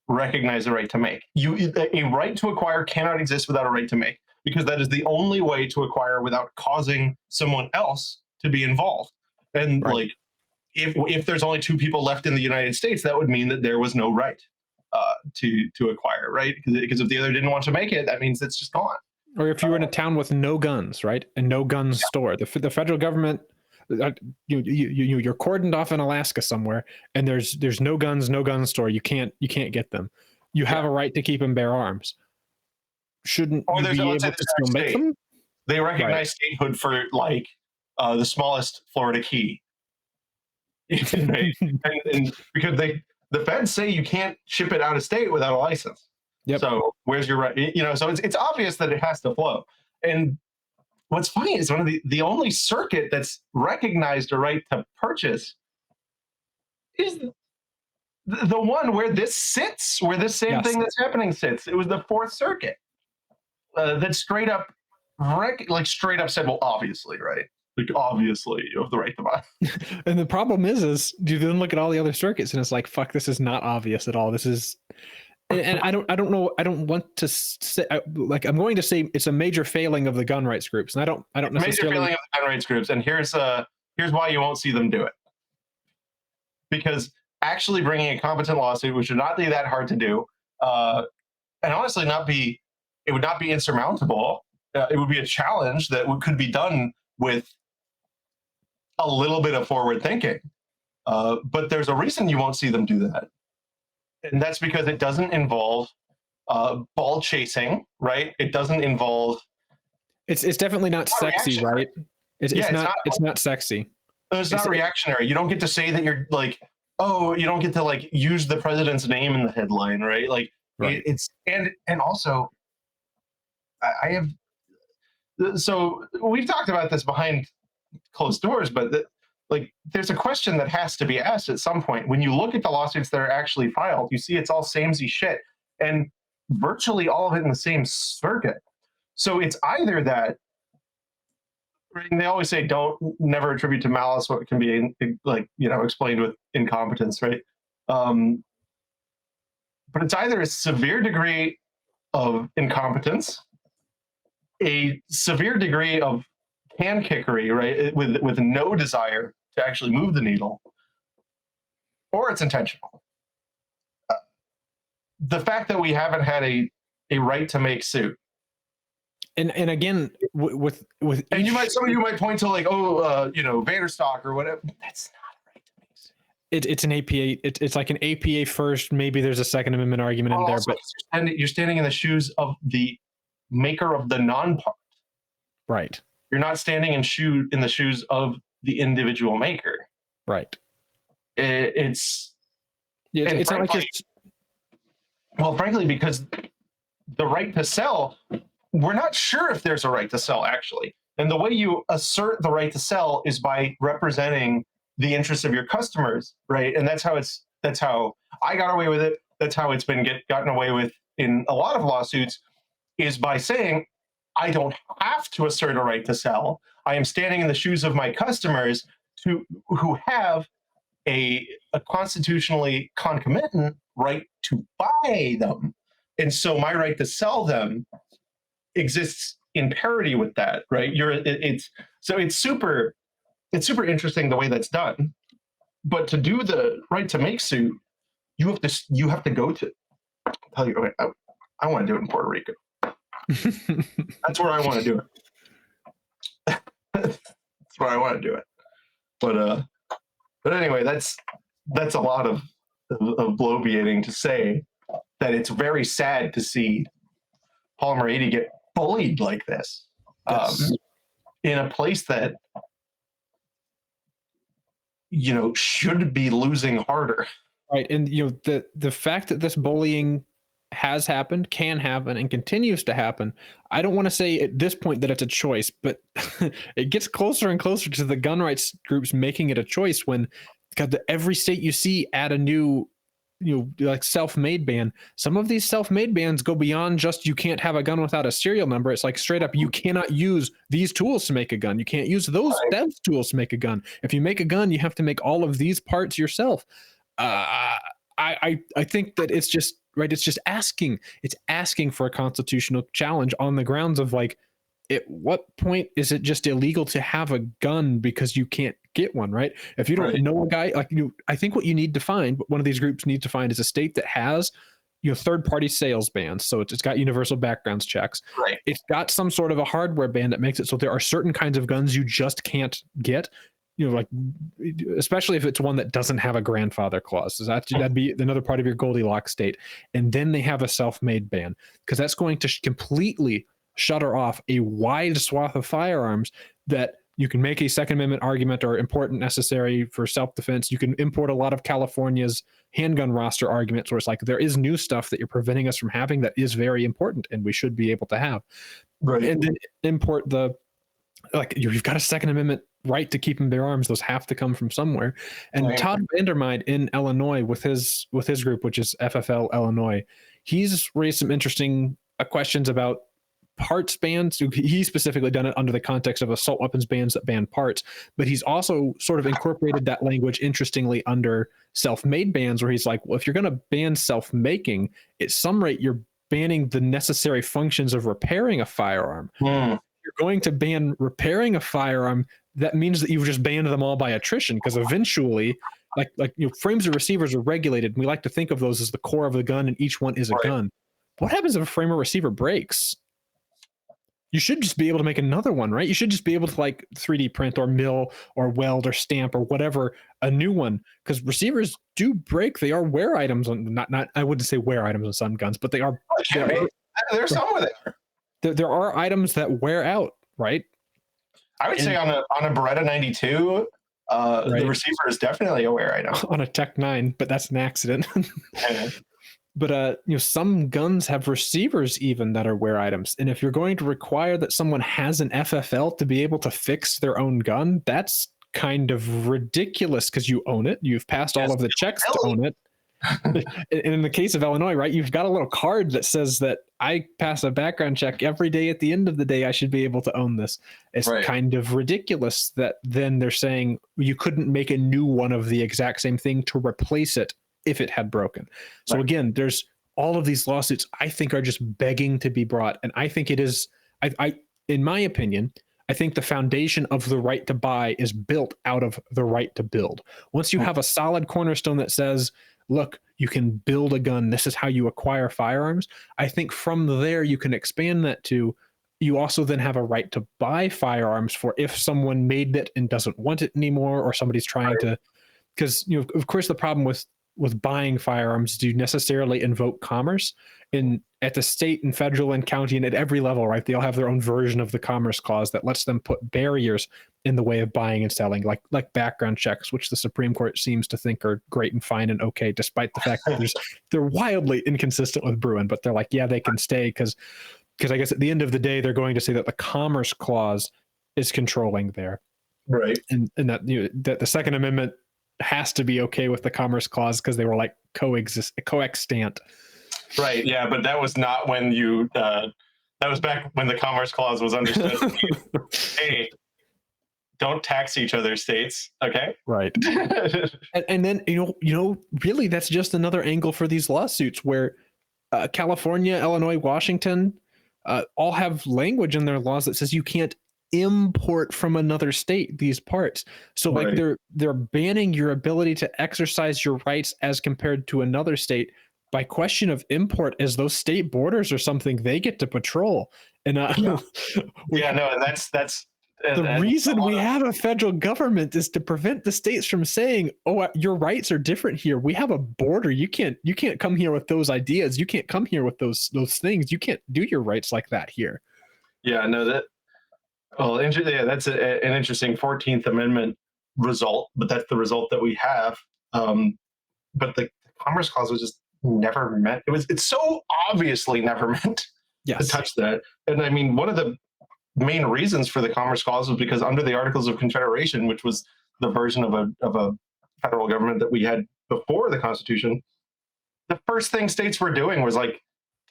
recognize the right to make. A right to acquire cannot exist without a right to make, because that is the only way to acquire without causing someone else to be involved. And if there's only 2 people left in the United States, that would mean that there was no right to acquire, right? Because if the other didn't want to make it, that means it's just gone. Or if you were in a town with no guns, right, and no guns store, the federal government, you're cordoned off in Alaska somewhere, and there's no guns, no gun store. You can't get them. You have a right to keep and bear arms. Shouldn't you be able to still make them? They recognize statehood for the smallest Florida key, right? and because the feds say you can't ship it out of state without a license. Yep. So where's your right? So it's obvious that it has to flow. And what's funny is one of the only circuit that's recognized a right to purchase is the one where this sits, where this same thing that's happening sits. It was the Fourth Circuit that straight up said, well, obviously, right? Like, obviously, you have the right to buy. And the problem is you then look at all the other circuits and it's like, fuck, this is not obvious at all. This is. and I don't know. I don't want to say, like, I'm going to say it's a major failing of the gun rights groups, and I don't necessarily. Major failing of the gun rights groups, and here's why you won't see them do it. Because actually bringing a competent lawsuit, which would not be that hard to do, and honestly it would not be insurmountable. It would be a challenge that could be done with a little bit of forward thinking. But there's a reason you won't see them do that. And that's because it doesn't involve ball chasing, right? It doesn't involve. It's definitely not sexy, right? It's not sexy. It's not reactionary. You don't get to say that you're like, oh, you don't get to like use the president's name in the headline, right? Like, right. It's and also, I have. So we've talked about this behind closed doors, but like, there's a question that has to be asked at some point. When you look at the lawsuits that are actually filed, you see it's all samey shit, and virtually all of it in the same circuit. So it's either that, and they always say never attribute to malice what can be like, explained with incompetence, right? But it's either a severe degree of incompetence, a severe degree of can-kickery, right, with no desire to actually move the needle, or it's intentional. The fact that we haven't had a right to make suit, and again with and some of you might point to like, Vanderstock or whatever. That's not a right to make suit. It's an APA. It's like an APA first. Maybe there's a Second Amendment argument in there, but you're standing in the shoes of the maker of the non-part. Right. You're not standing in the shoes of the individual maker. Right. It's not like well, frankly, because the right to sell, we're not sure if there's a right to sell, actually. And the way you assert the right to sell is by representing the interests of your customers, right? And that's how I got away with it. That's how it's been gotten away with in a lot of lawsuits, is by saying, I don't have to assert a right to sell. I am standing in the shoes of my customers who have a constitutionally concomitant right to buy them. And so my right to sell them exists in parity with that, right? It's super interesting the way that's done. But to do the right to make suit, you have to go to, I'll tell you, I want to do it in Puerto Rico. That's where I want to do it. That's where I want to do it. But anyway, that's a lot of bloviating to say that it's very sad to see Paul Morady get bullied like this, yes, in a place that should be losing harder. Right, and the fact that this bullying has happened, can happen, and continues to happen. I don't want to say at this point that it's a choice, but it gets closer and closer to the gun rights groups making it a choice when every state you see add a new, like self-made ban. Some of these self-made bans go beyond just you can't have a gun without a serial number. It's like straight up, you cannot use these tools to make a gun. You can't use those tools to make a gun. If you make a gun, you have to make all of these parts yourself. I think that it's just right. It's just asking. It's asking for a constitutional challenge on the grounds of like, at what point is it just illegal to have a gun because you can't get one, right? If you don't know a guy like I think what you need to find, what one of these groups need to find, is a state that has third-party sales bans. So it's got universal background checks. Right. It's got some sort of a hardware ban that makes it so there are certain kinds of guns you just can't get. Like, especially if it's one that doesn't have a grandfather clause. So that'd be another part of your Goldilocks state. And then they have a self-made ban, because that's going to completely shutter off a wide swath of firearms that you can make a Second Amendment argument or important, necessary for self-defense. You can import a lot of California's handgun roster arguments where it's like, there is new stuff that you're preventing us from having that is very important and we should be able to have. Right. And then import you've got a Second Amendment right to keep and bear arms. Those have to come from somewhere. And right. Todd Vandermeide in Illinois with his group, which is FFL Illinois, he's raised some interesting questions about parts bans. He's specifically done it under the context of assault weapons bans that ban parts, but he's also sort of incorporated that language interestingly under self-made bans, where he's like, well, if you're going to ban self-making, at some rate you're banning the necessary functions of repairing a firearm. You're going to ban repairing a firearm, that means that you've just banned them all by attrition, because eventually, like frames or receivers are regulated, and we like to think of those as the core of the gun, and each one is a gun. What happens if a frame or receiver breaks? You should just be able to make another one, right? You should just be able to 3D print or mill or weld or stamp or whatever a new one, because receivers do break. They are wear items on not I wouldn't say wear items on some guns, but they are. There's some where they are. There are items that wear out, right? I would say on a Beretta 92, the receiver is definitely a wear item. On a Tech 9, but that's an accident. But some guns have receivers even that are wear items, and if you're going to require that someone has an FFL to be able to fix their own gun, that's kind of ridiculous, because you own it. You've passed all of the checks to own it. And in the case of Illinois, right, you've got a little card that says that I pass a background check every day. At the end of the day, I should be able to own this. It's kind of ridiculous that then they're saying you couldn't make a new one of the exact same thing to replace it if it had broken. So again, there's all of these lawsuits I think are just begging to be brought. And I think it is, I in my opinion, I think the foundation of the right to buy is built out of the right to build. Once you have a solid cornerstone that says, look, you can build a gun, this is how you acquire firearms, I think from there you can expand that to, you also then have a right to buy firearms for if someone made it and doesn't want it anymore, or somebody's trying to, because of course the problem with buying firearms, do you necessarily invoke commerce? At the state and federal and county and at every level, right? They all have their own version of the commerce clause that lets them put barriers in the way of buying and selling, like background checks, which the Supreme Court seems to think are great and fine and okay, despite the fact that they're wildly inconsistent with Bruin. But they're like, yeah, they can stay because I guess at the end of the day, they're going to say that the commerce clause is controlling there, right? And that that the Second Amendment has to be okay with the commerce clause because they were coextant. Right. Yeah, but that was not when you. That was back when the commerce clause was understood. Hey, don't tax each other, states. Okay. Right. and then really that's just another angle for these lawsuits where California, Illinois, Washington all have language in their laws that says you can't import from another state these parts. So they're banning your ability to exercise your rights as compared to another state by question of import, as those state borders are something they get to patrol. And and that's the reason we have a federal government is to prevent the states from saying, oh, your rights are different here. We have a border. You can't come here with those ideas. You can't come here with those things. You can't do your rights like that here. Yeah, no, that's an interesting 14th Amendment result, but that's the result that we have. But the Commerce Clause was just never meant. It's so obviously never meant to touch that. And I mean, one of the main reasons for the Commerce Clause was because under the Articles of Confederation, which was the version of a federal government that we had before the Constitution, the first thing states were doing was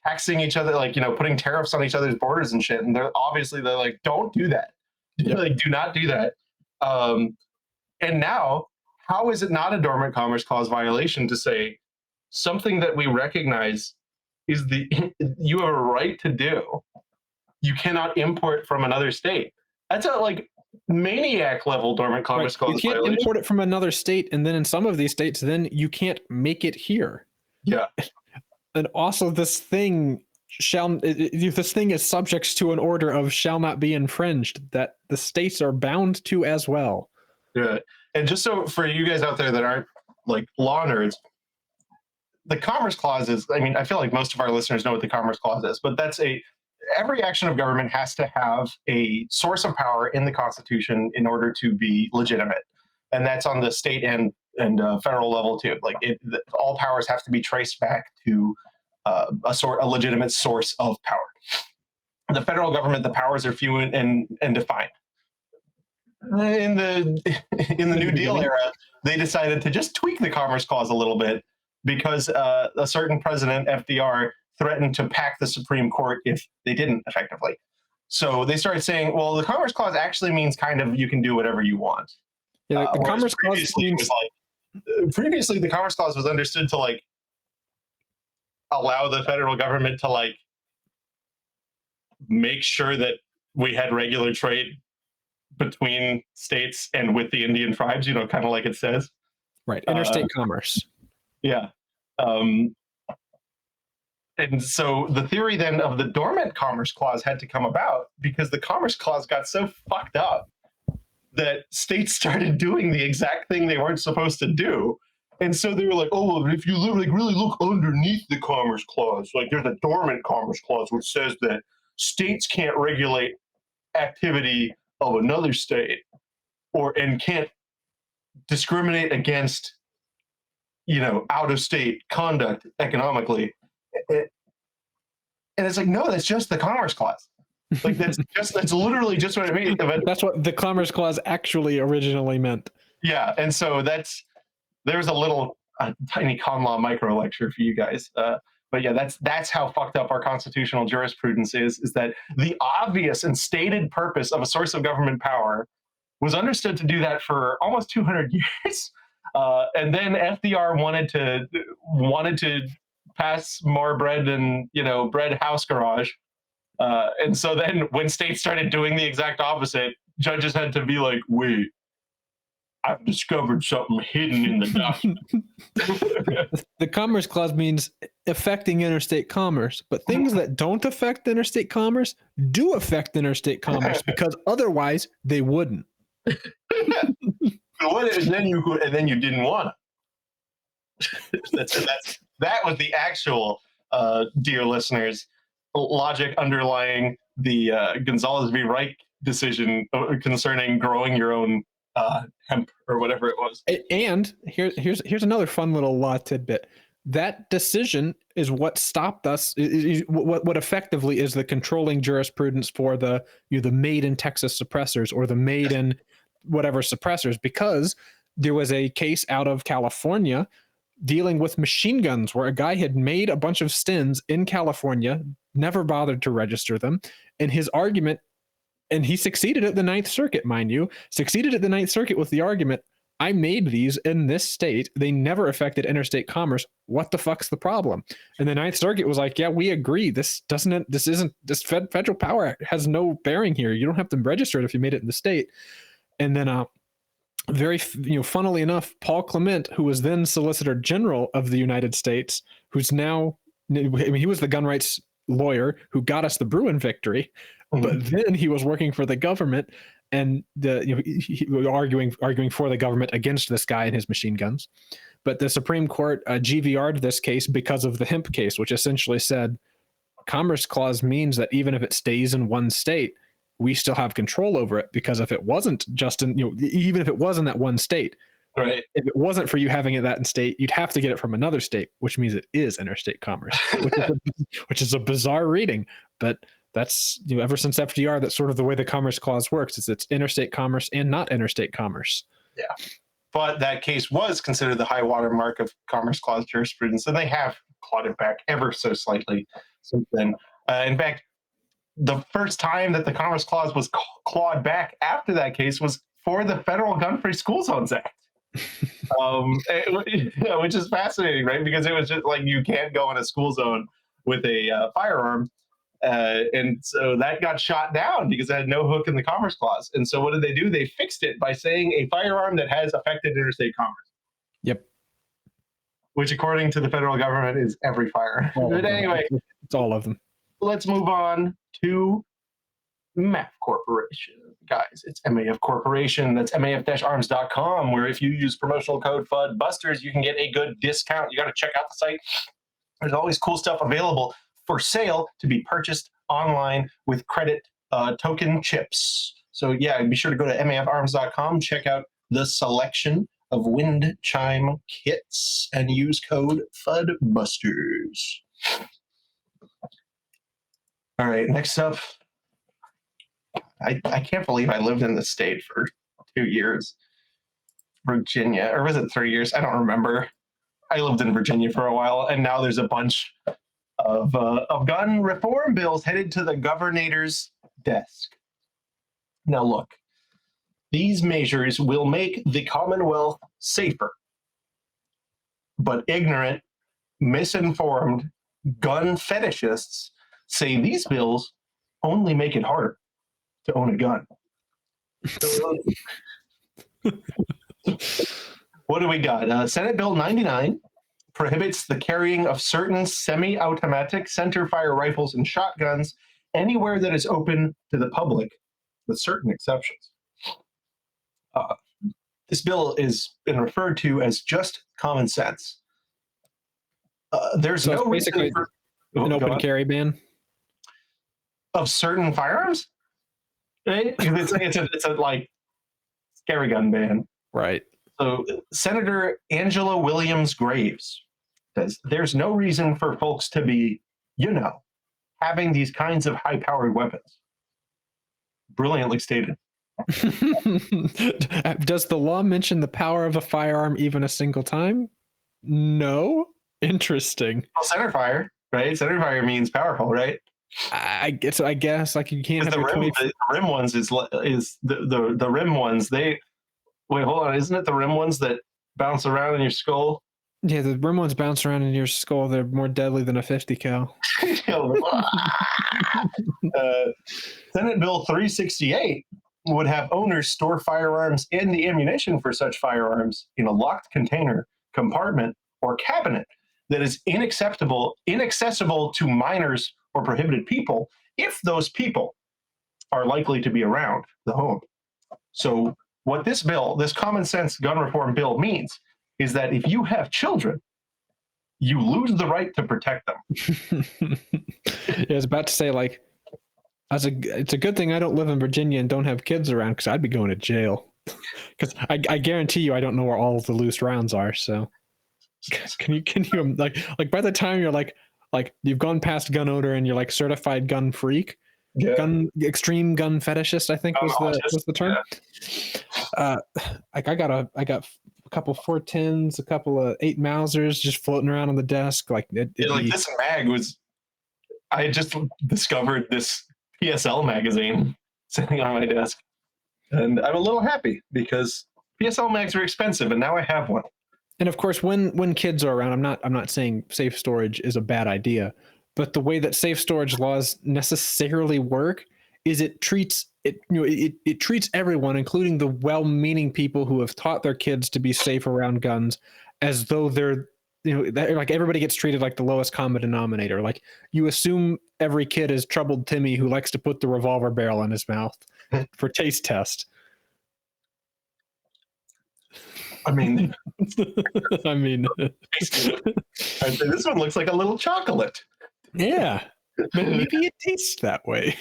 taxing each other, putting tariffs on each other's borders and shit. And they're like, don't do that. Do not do that. And now, how is it not a dormant Commerce Clause violation to say something that we recognize is you have a right to do? You cannot import from another state. That's a maniac level dormant Commerce Clause violation. You can't import it from another state, and then in some of these states, then you can't make it here. Yeah. And also this thing is subject to an order of shall not be infringed that the states are bound to as well. Yeah. And just so for you guys out there that aren't law nerds, the Commerce Clause is, I feel like most of our listeners know what the Commerce Clause is, but every action of government has to have a source of power in the Constitution in order to be legitimate. And that's on the state and federal level too. All powers have to be traced back to a legitimate source of power. The federal government, the powers are few and defined. In the New Deal era, they decided to just tweak the Commerce Clause a little bit because a certain president, FDR, threatened to pack the Supreme Court if they didn't effectively. So they started saying, well, the Commerce Clause actually means kind of you can do whatever you want. Yeah, the Commerce Clause means previously the Commerce Clause was understood to like allow the federal government to like make sure that we had regular trade between states and with the Indian tribes, you know, kind of like it says. Right, interstate commerce. Yeah. And so the theory then of the dormant Commerce Clause had to come about because the Commerce Clause got so fucked up that states started doing the exact thing they weren't supposed to do. And so they were like, oh, if you really look underneath the Commerce Clause, like there's a dormant Commerce Clause which says that states can't regulate activity of another state and can't discriminate against, you know, out-of-state conduct economically. And it's like, no, that's just the Commerce Clause. Like that's literally just what it means. That's what the Commerce Clause actually originally meant. Yeah, and so there's a tiny con law micro lecture for you guys. But yeah, that's how fucked up our constitutional jurisprudence is that the obvious and stated purpose of a source of government power was understood to do that for almost 200 years. And then FDR wanted to pass more bread than, you know, bread house garage. And so then when states started doing the exact opposite, judges had to be like, wait, I've discovered something hidden in the document. The Commerce Clause means affecting interstate commerce, but things that don't affect interstate commerce do affect interstate commerce because otherwise they wouldn't. And then you didn't want it. That was the actual, dear listeners, logic underlying the Gonzalez v. Reich decision concerning growing your own hemp or whatever it was. And here's another fun little law tidbit. That decision is what stopped us. What effectively is the controlling jurisprudence for the made in Texas suppressors or the made in whatever suppressors, because there was a case out of California dealing with machine guns where a guy had made a bunch of stins in California, never bothered to register them, and his argument. And he succeeded at the Ninth Circuit, mind you, with the argument, I made these in this state. They never affected interstate commerce. What the fuck's the problem? And the Ninth Circuit was like, yeah, we agree. This federal power has no bearing here. You don't have to register it if you made it in the state. And then funnily enough, Paul Clement, who was then Solicitor General of the United States, who's now, he was the gun rights lawyer who got us the Bruin victory. But then he was working for the government and he was arguing for the government against this guy and his machine guns. But the Supreme Court GVR'd this case because of the hemp case, which essentially said Commerce Clause means that even if it stays in one state, we still have control over it, because if it wasn't just in, even if it was in that one state, right? If it wasn't for you having it that in state, you'd have to get it from another state, which means it is interstate commerce, which is a bizarre reading, but that's, ever since FDR, that's sort of the way the Commerce Clause works. It's interstate commerce and not interstate commerce. Yeah. But that case was considered the high water mark of Commerce Clause jurisprudence, and they have clawed it back ever so slightly since then. In fact, the first time that the Commerce Clause was clawed back after that case was for the Federal Gun-Free School Zones Act. Which is fascinating, right? Because it was just like, you can't go in a school zone with a firearm. And so that got shot down because it had no hook in the Commerce Clause. And so what did they do? They fixed it by saying a firearm that has affected interstate commerce. Yep. Which, according to the federal government, is every firearm. But anyway, it's all of them. Let's move on to MAF Corporation. Guys, it's MAF Corporation. That's maf-arms.com, where if you use promotional code FUDBusters, you can get a good discount. You got to check out the site. There's always cool stuff available for sale to be purchased online with credit token chips. So yeah, be sure to go to maf-arms.com, check out the selection of wind chime kits, and use code FUDBusters. All right, next up, I can't believe I lived in the state for 2 years. Virginia, or was it 3 years? I don't remember. I lived in Virginia for a while, and now there's a bunch of gun reform bills headed to the governor's desk. Now, look, these measures will make the Commonwealth safer, but ignorant, misinformed gun fetishists say these bills only make it harder to own a gun. What do we got? Senate Bill 99 prohibits the carrying of certain semi-automatic centerfire rifles and shotguns anywhere that is open to the public, with certain exceptions. This bill is been referred to as just common sense. There's no basically reason for an open carry ban of certain firearms. Right? It's a like scary gun ban. right? So Senator Angela Williams Graves says there's no reason for folks to be, having these kinds of high-powered weapons. Brilliantly stated. Does the law mention the power of a firearm even a single time? No. Interesting. Well, centerfire, right? Centerfire means powerful, right? I guess like you can't have the rim ones is the rim ones. Wait, hold on. Isn't it the rim ones that bounce around in your skull? Yeah, the rim ones bounce around in your skull. They're more deadly than a 50 cal. Senate Bill 368 would have owners store firearms and the ammunition for such firearms in a locked container, compartment, or cabinet that is inaccessible to minors or prohibited people if those people are likely to be around the home. So what this common sense gun reform bill means is that if you have children, you lose the right to protect them. Yeah, I was about to say, like, it's a good thing I don't live in Virginia and don't have kids around, because I'd be going to jail. Because I guarantee you I don't know where all of the loose rounds are. So can you like by the time you're like you've gone past gun owner and you're like certified gun freak, extreme gun fetishist, I think was the term. Yeah. Like I got a couple 410s, a couple of 8 Mausers just floating around on the desk. Like this mag was. I just discovered this PSL magazine sitting on my desk, and I'm a little happy because PSL mags are expensive, and now I have one. And of course, when kids are around, I'm not saying safe storage is a bad idea, but the way that safe storage laws necessarily work is it treats everyone, including the well-meaning people who have taught their kids to be safe around guns, as though they're like everybody gets treated like the lowest common denominator. Like you assume every kid is troubled Timmy who likes to put the revolver barrel in his mouth for taste test. I mean, I'd say this one looks like a little chocolate. Yeah, but maybe it tastes that way.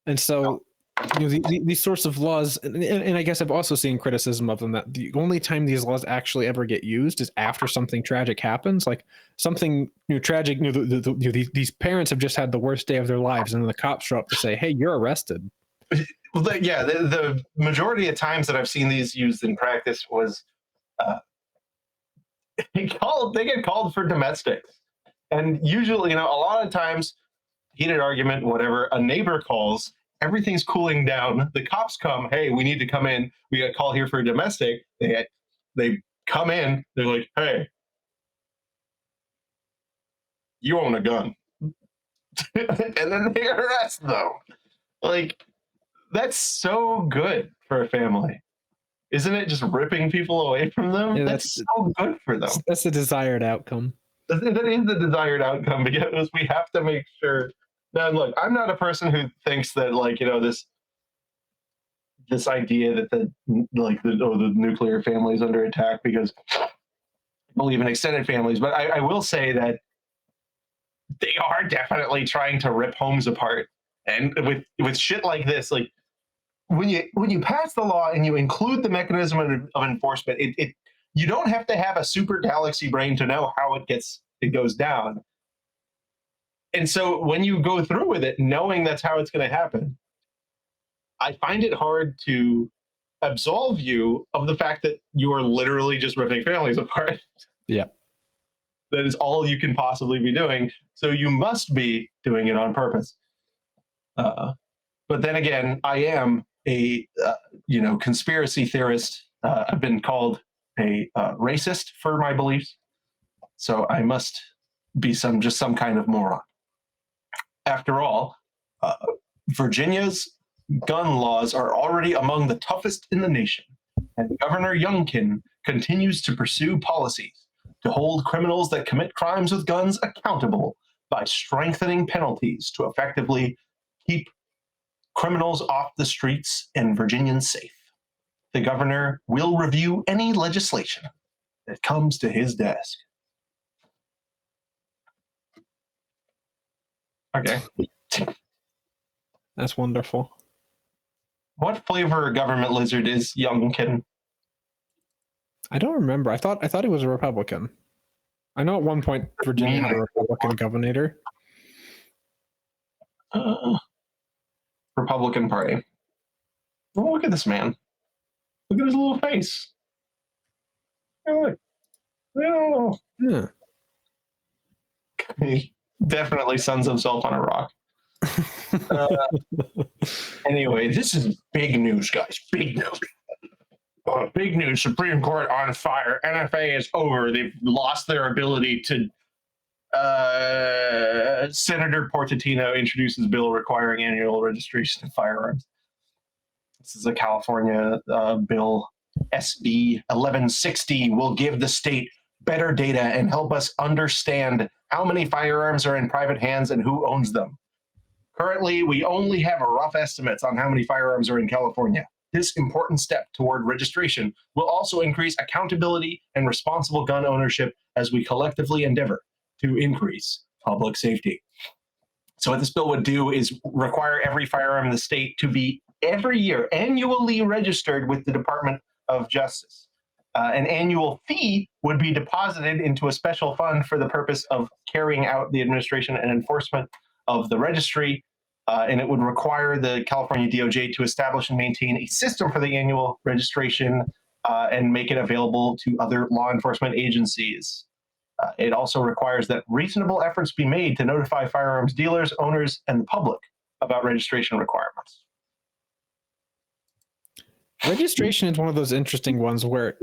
And so, these sorts of laws, and I guess I've also seen criticism of them that the only time these laws actually ever get used is after something tragic happens, like something tragic. These parents have just had the worst day of their lives, and then the cops show up to say, "Hey, you're arrested." Well, the majority of times that I've seen these used in practice was they get called for domestics, and usually, a lot of times, heated argument, whatever, a neighbor calls. Everything's cooling down. The cops come. Hey, we need to come in. We got a call here for a domestic. They come in. They're like, hey, you own a gun. And then they arrest them. Like, that's so good for a family. Isn't it just ripping people away from them? Yeah, that's so good for them. That's the desired outcome. That is the desired outcome, because we have to make sure. Now, look, I'm not a person who thinks that, this idea that the nuclear family is under attack, because I believe in extended families. But I will say that they are definitely trying to rip homes apart. And with shit like this, like when you pass the law and you include the mechanism of enforcement, you don't have to have a super galaxy brain to know how it goes down. And so when you go through with it, knowing that's how it's going to happen, I find it hard to absolve you of the fact that you are literally just ripping families apart. Yeah. That is all you can possibly be doing. So you must be doing it on purpose. But then again, I am a conspiracy theorist. I've been called a racist for my beliefs. So I must be some kind of moron. After all, Virginia's gun laws are already among the toughest in the nation, and Governor Youngkin continues to pursue policies to hold criminals that commit crimes with guns accountable by strengthening penalties to effectively keep criminals off the streets and Virginians safe. The governor will review any legislation that comes to his desk. Okay. That's wonderful. What flavor government lizard is Youngkin? I don't remember. I thought he was a Republican. I know at one point Virginia had a Republican governor. Republican Party. Oh, look at this man. Look at his little face. Oh, Yeah. He definitely suns himself on a rock. Anyway, this is big news, guys. Big news. Big news. Supreme Court on fire. NFA is over. They've lost their ability to. Senator Portantino introduces bill requiring annual registration of firearms. This is a California bill. SB 1160 will give the state better data and help us understand how many firearms are in private hands and who owns them. Currently, we only have rough estimates on how many firearms are in California. This important step toward registration will also increase accountability and responsible gun ownership as we collectively endeavor to increase public safety. So what this bill would do is require every firearm in the state to be every year annually registered with the Department of Justice. An annual fee would be deposited into a special fund for the purpose of carrying out the administration and enforcement of the registry, and it would require the California DOJ to establish and maintain a system for the annual registration and make it available to other law enforcement agencies. It also requires that reasonable efforts be made to notify firearms dealers, owners, and the public about registration requirements. Registration is one of those interesting ones where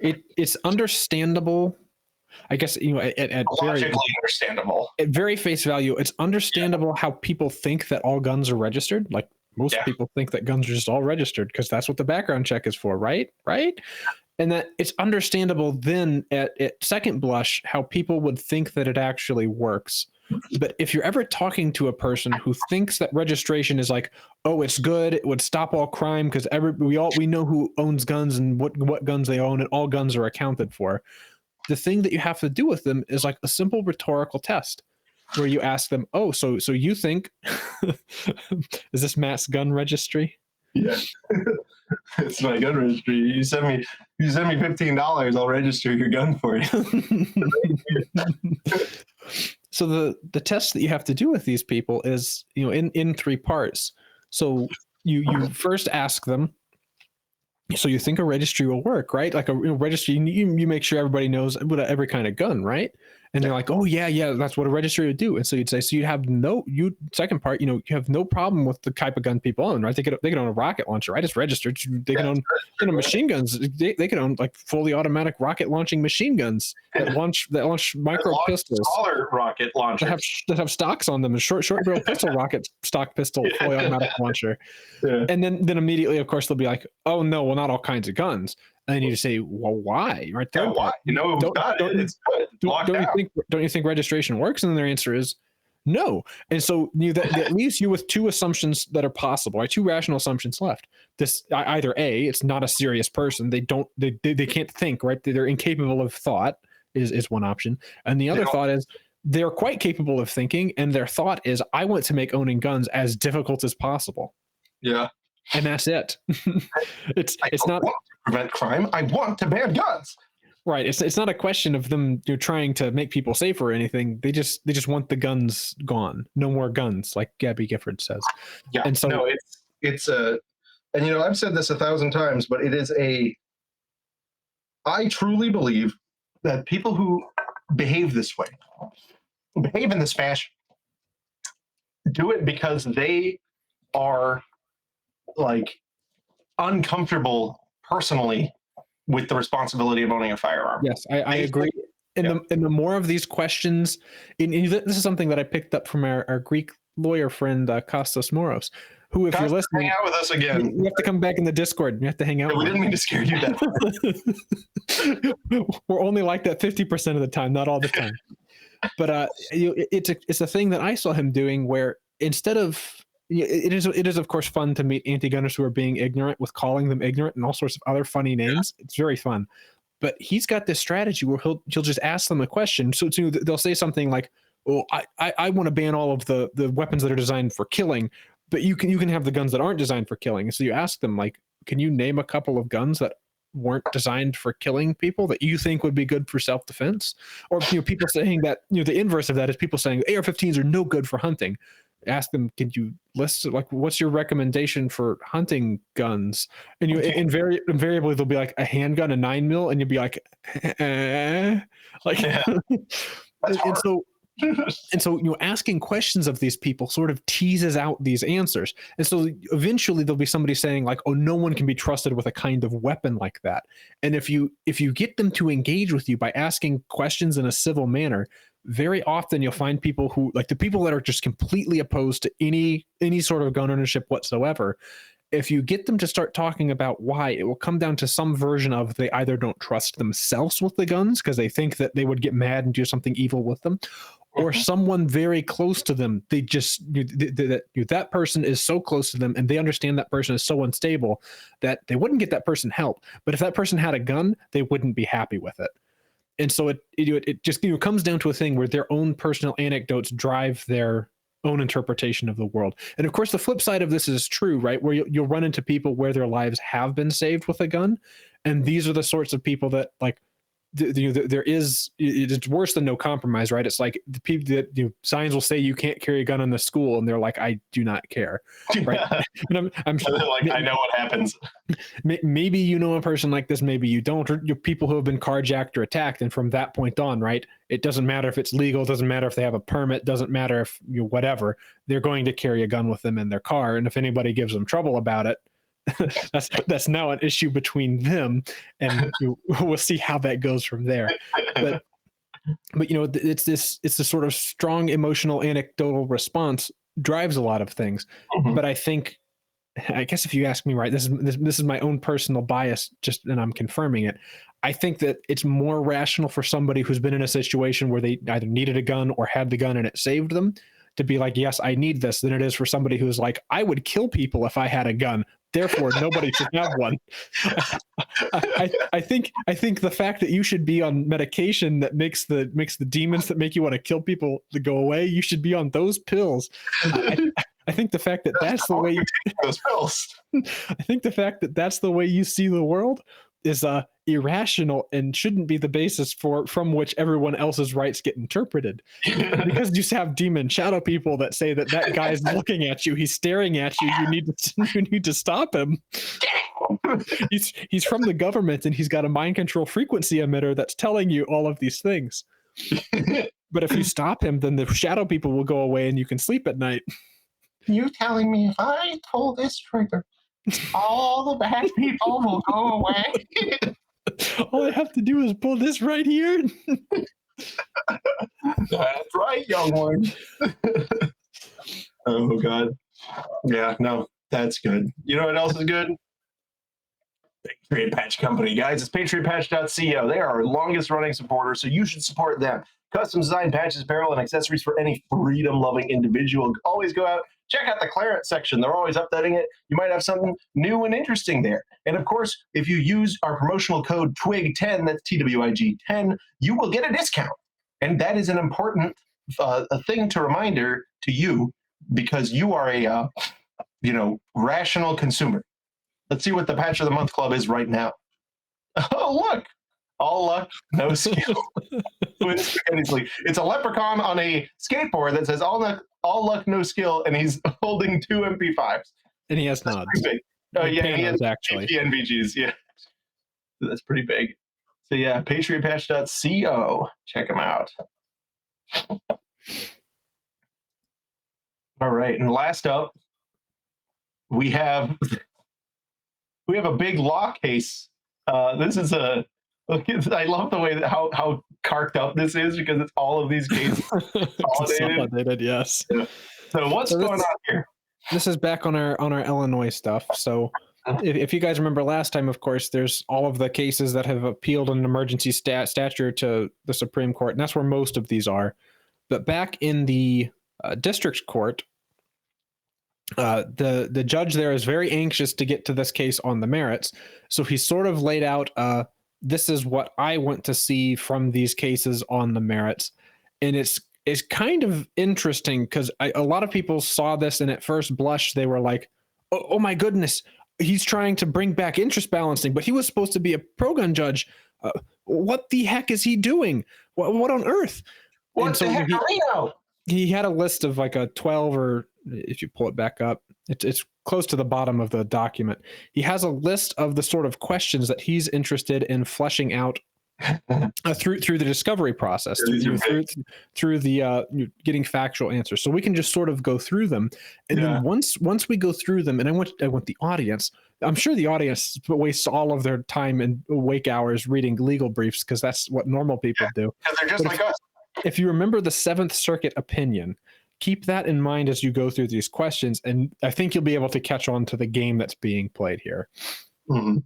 it's understandable. I guess, at logically understandable. At very face value, it's understandable how people think that all guns are registered. Like most people think that guns are just all registered because that's what the background check is for, right? And that it's understandable then at second blush how people would think that it actually works. But if you're ever talking to a person who thinks that registration is like, oh, it's good, it would stop all crime because we know who owns guns and what guns they own and all guns are accounted for. The thing that you have to do with them is like a simple rhetorical test where you ask them, oh, so you think, is this Matt's gun registry? Yeah. It's my gun registry. You send me $15, I'll register your gun for you. So the test that you have to do with these people is, in three parts. So you first ask them, so you think a registry will work, right? Like a registry, you make sure everybody knows every kind of gun, right? And they're like, oh yeah, that's what a registry would do. And so you'd say, so you have second part, you have no problem with the type of gun people own, right? They could own a rocket launcher, right? It's registered. They can own machine guns. They can own like fully automatic rocket launching machine guns that launch micro pistols. Smaller rocket launchers that have stocks on them, a short barrel pistol rocket stock pistol, fully automatic launcher. Yeah. And then immediately, of course, they'll be like, oh no, well, not all kinds of guns. And then you just say, well, why? Right there. Why? Don't you think registration works? And then their answer is no. And so that leaves you with two assumptions that are possible, right? Two rational assumptions left. This either A, it's not a serious person. They can't think, right? They're incapable of thought is one option. And the other thought is they're quite capable of thinking. And their thought is, I want to make owning guns as difficult as possible. Yeah. And that's it. It's not want to prevent crime. I want to ban guns. Right. It's not a question of them trying to make people safer or anything. They just want the guns gone. No more guns, like Gabby Giffords says. Yeah. And so no, it's and I've said this 1,000 times, but it is I truly believe that people who behave this way, behave in this fashion, do it because they are like uncomfortable personally with the responsibility of owning a firearm. Yes, I agree. And the more of these questions, and this is something that I picked up from our Greek lawyer friend Kostas Moros, who, if you're listening, hang out with us again. You have to come back in the Discord. You have to hang out. Yeah, we didn't mean to scare you that. We're only like that 50% of the time, not all the time. But it's a thing that I saw him doing, where instead of it is of course fun to meet anti-gunners who are being ignorant with calling them ignorant and all sorts of other funny names. Yeah. It's very fun. But he's got this strategy where he'll just ask them a question. So they'll say something like, "Oh, I want to ban all of the weapons that are designed for killing, but you can have the guns that aren't designed for killing." And so you ask them, like, "Can you name a couple of guns that weren't designed for killing people that you think would be good for self-defense?" Or people saying that, the inverse of that is people saying AR-15s are no good for hunting. Ask them, "Can you list, like, what's your recommendation for hunting guns?" And invariably they'll be like a handgun, a 9mm, and you'll be like, like, yeah. And so asking questions of these people sort of teases out these answers. And so eventually there'll be somebody saying like, "Oh, no one can be trusted with a kind of weapon like that." And if you get them to engage with you by asking questions in a civil manner, very often you'll find people who, like, the people that are just completely opposed to any sort of gun ownership whatsoever, if you get them to start talking about why, it will come down to some version of they either don't trust themselves with the guns because they think that they would get mad and do something evil with them, or someone very close to them. They just that person is so close to them and they understand that person is so unstable that they wouldn't get that person help. But if that person had a gun, they wouldn't be happy with it. And so it just comes down to a thing where their own personal anecdotes drive their own interpretation of the world. And of course, the flip side of this is true, right? Where you'll run into people where their lives have been saved with a gun. And these are the sorts of people that, like, it's worse than no compromise, right? It's like the people that signs will say you can't carry a gun in the school, and they're like, "I do not care," right? And I'm like, I know what happens. Maybe you know a person like this, maybe you don't. Or people who have been carjacked or attacked, and from that point on, right? It doesn't matter if it's legal, doesn't matter if they have a permit, doesn't matter if whatever. They're going to carry a gun with them in their car, and if anybody gives them trouble about it, that's now an issue between them, and we'll see how that goes from there. But it's this sort of strong emotional anecdotal response drives a lot of things. Mm-hmm. But I guess if you ask me, right, this is my own personal bias, and I'm confirming it. I think that it's more rational for somebody who's been in a situation where they either needed a gun or had the gun and it saved them to be like, "Yes, I need this," than it is for somebody who's like, "I would kill people if I had a gun, therefore nobody should have one." I think the fact that you should be on medication that makes the demons that make you want to kill people to go away, you should be on those pills. I think the fact that that's the way you take those pills. I think the fact that that's the way you see the world is irrational and shouldn't be the basis from which everyone else's rights get interpreted. Because you have demon shadow people that say that guy's looking at you, he's staring at you, you need to stop him. He's from the government and he's got a mind control frequency emitter that's telling you all of these things. But if you stop him, then the shadow people will go away and you can sleep at night. You telling me if I pull this trigger, all the bad people will go away? All I have to do is pull this right here. That's right, young one. Oh, God. Yeah, no, that's good. You know what else is good? Patriot Patch Company, guys. It's patriotpatch.co. They are our longest running supporter, so you should support them. Custom designed patches, apparel, and accessories for any freedom-loving individual. Always go out, check out the clearance section. They're always updating it. You might have something new and interesting there. And of course, if you use our promotional code TWIG10, that's TWIG10, you will get a discount. And that is an important thing to reminder to you, because you are a rational consumer. Let's see what the Patch of the Month Club is right now. Oh, look. All luck, no skill. It's a leprechaun on a skateboard that says all luck, no skill, and he's holding 2 MP5s. And he has nods. Oh, yeah, he has actually. NVGs, yeah. That's pretty big. So yeah, patriotpatch.co. Check them out. All right, and last up, we have a big law case. This is I love the way that how carked up this is because it's all of these cases consolidated. Yes. Yeah. So what's going on here? This is back on our Illinois stuff. So if you guys remember last time, of course, there's all of the cases that have appealed an emergency stature to the Supreme Court, and that's where most of these are. But back in the district court, the judge there is very anxious to get to this case on the merits. So he sort of laid out, this is what I want to see from these cases on the merits. And it's kind of interesting because a lot of people saw this and at first blush, they were like, oh my goodness, he's trying to bring back interest balancing, but he was supposed to be a pro-gun judge. What the heck is he doing? What on earth? What the heck are we now? He had a list of like a 12 or if you pull it back up, it's close to the bottom of the document. He has a list of the sort of questions that he's interested in fleshing out through the discovery process, through the getting factual answers. So we can just sort of go through them, and then once we go through them, and I want the audience. I'm sure the audience wastes all of their time and wake hours reading legal briefs because that's what normal people do. Because they're just like us. If you remember the Seventh Circuit opinion, keep that in mind as you go through these questions, and I think you'll be able to catch on to the game that's being played here. Mm-hmm.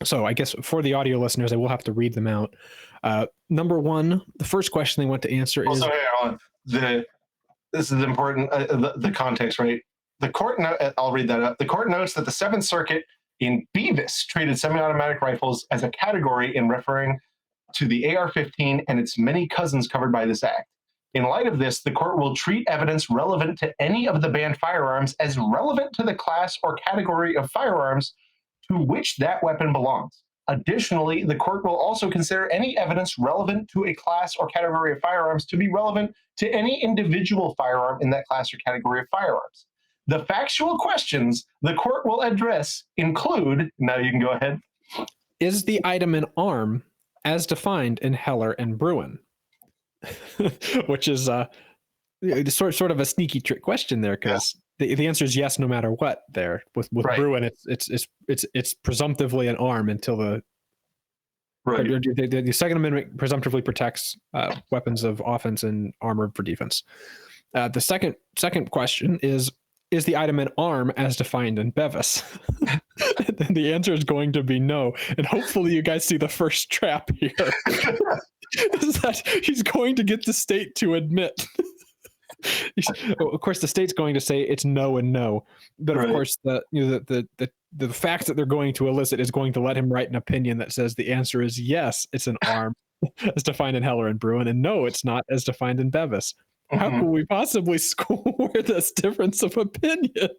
So I guess for the audio listeners, I will have to read them out. Number one, the first question they want to answer is... This is important, the context, right? The court, I'll read that up. The court notes that the Seventh Circuit in Beavis treated semi-automatic rifles as a category in referring to the AR-15 and its many cousins covered by this act. In light of this, the court will treat evidence relevant to any of the banned firearms as relevant to the class or category of firearms to which that weapon belongs. Additionally, the court will also consider any evidence relevant to a class or category of firearms to be relevant to any individual firearm in that class or category of firearms. The factual questions the court will address include, now you can go ahead. Is the item an arm as defined in Heller and Bruin? Which is sort of a sneaky trick question there, because the answer is yes no matter what. There with Bruin, it's presumptively an arm until the Second Amendment presumptively protects weapons of offense and armor for defense. The second question is the item an arm as defined in Bevis? Then the answer is going to be no. And hopefully you guys see the first trap here. Is that he's going to get the state to admit. Of course, the state's going to say it's no and no. But of course, the fact that they're going to elicit is going to let him write an opinion that says the answer is yes, it's an arm as defined in Heller and Bruin, and no, it's not as defined in Bevis. How can we possibly score this difference of opinion?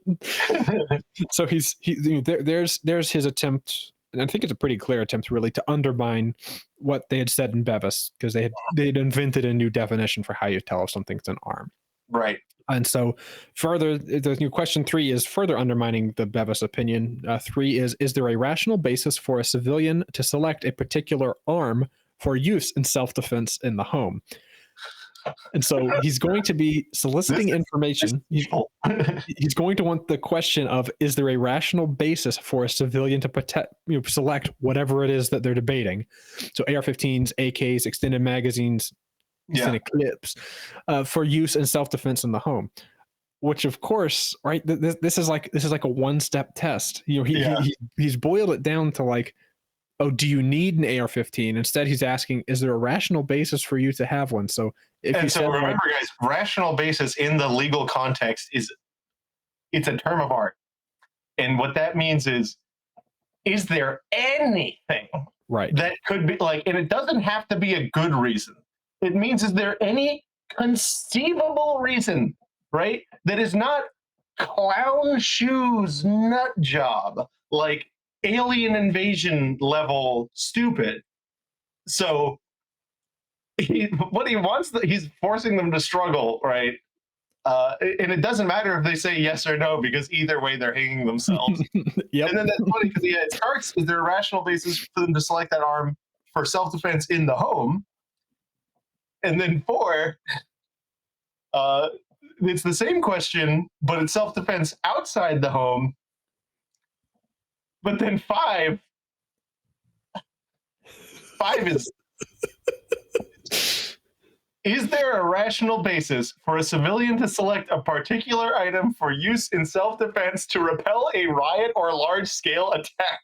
So there's his attempt, and I think it's a pretty clear attempt, really, to undermine what they had said in Bevis, because they had invented a new definition for how you tell if something's an arm. Right. And so further, the new question 3 is further undermining the Bevis opinion. 3 is there a rational basis for a civilian to select a particular arm for use in self-defense in the home? And so he's going to be soliciting information. He's going to want the question of, is there a rational basis for a civilian to select whatever it is that they're debating? So AR-15s, AKs, extended magazines, extended clips for use in self-defense in the home. Which, of course, right? This is like a one-step test. He's boiled it down to like, oh, do you need an AR-15? Instead, he's asking, is there a rational basis for you to have one? So remember, guys, rational basis in the legal context it's a term of art. And what that means is there anything that could be like, and it doesn't have to be a good reason. It means, is there any conceivable reason, right, that is not clown shoes nut job, like alien invasion level stupid? So what he wants, he's forcing them to struggle, right? And it doesn't matter if they say yes or no, because either way they're hanging themselves. And then that's funny because it starts, is there a rational basis for them to select that arm for self-defense in the home. And then 4, it's the same question, but it's self-defense outside the home. But then 5 is there a rational basis for a civilian to select a particular item for use in self-defense to repel a riot or large-scale attack?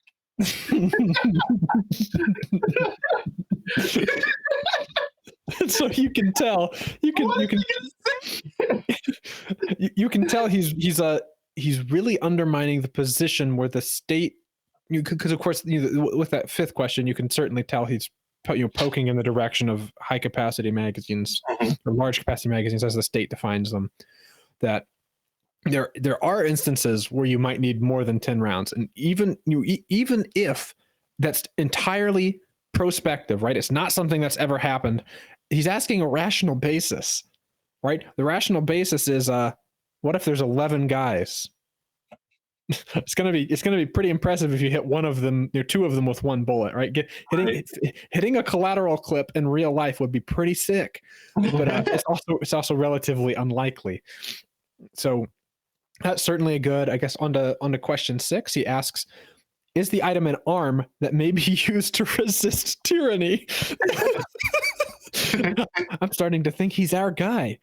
So you can tell you can tell he's really undermining the position where the state, because of course with that 5th question you can certainly tell he's poking in the direction of high capacity magazines or large capacity magazines as the state defines them, that there are instances where you might need more than 10 rounds, and even if that's entirely prospective, right? It's not something that's ever happened. He's asking a rational basis, right? The rational basis is what if there's 11 guys? It's gonna be pretty impressive if you hit one of them, 2 of them with 1 bullet, right? Hitting a collateral clip in real life would be pretty sick, but it's also relatively unlikely. So that's certainly a good. I guess on to question 6, he asks, is the item an arm that may be used to resist tyranny? I'm starting to think he's our guy.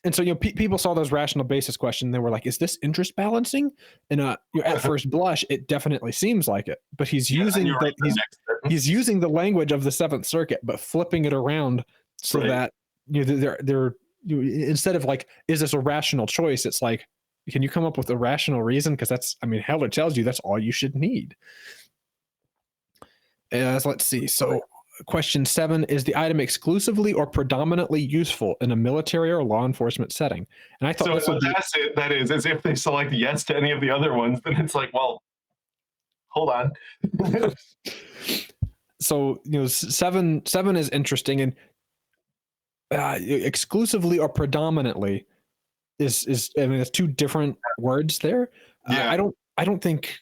And so, people saw those rational basis question. They were like, is this interest balancing? And at first blush, it definitely seems like it. But he's using the language of the 7th Circuit, but flipping it around so that they're instead of like, is this a rational choice? It's like, can you come up with a rational reason? Because hell, it tells you that's all you should need. Let's see. So question 7, is the item exclusively or predominantly useful in a military or law enforcement setting? And I thought that is, as if they select yes to any of the other ones, then it's like, well, hold on. So, 7 is interesting, and exclusively or predominantly is it's 2 different words there. I don't think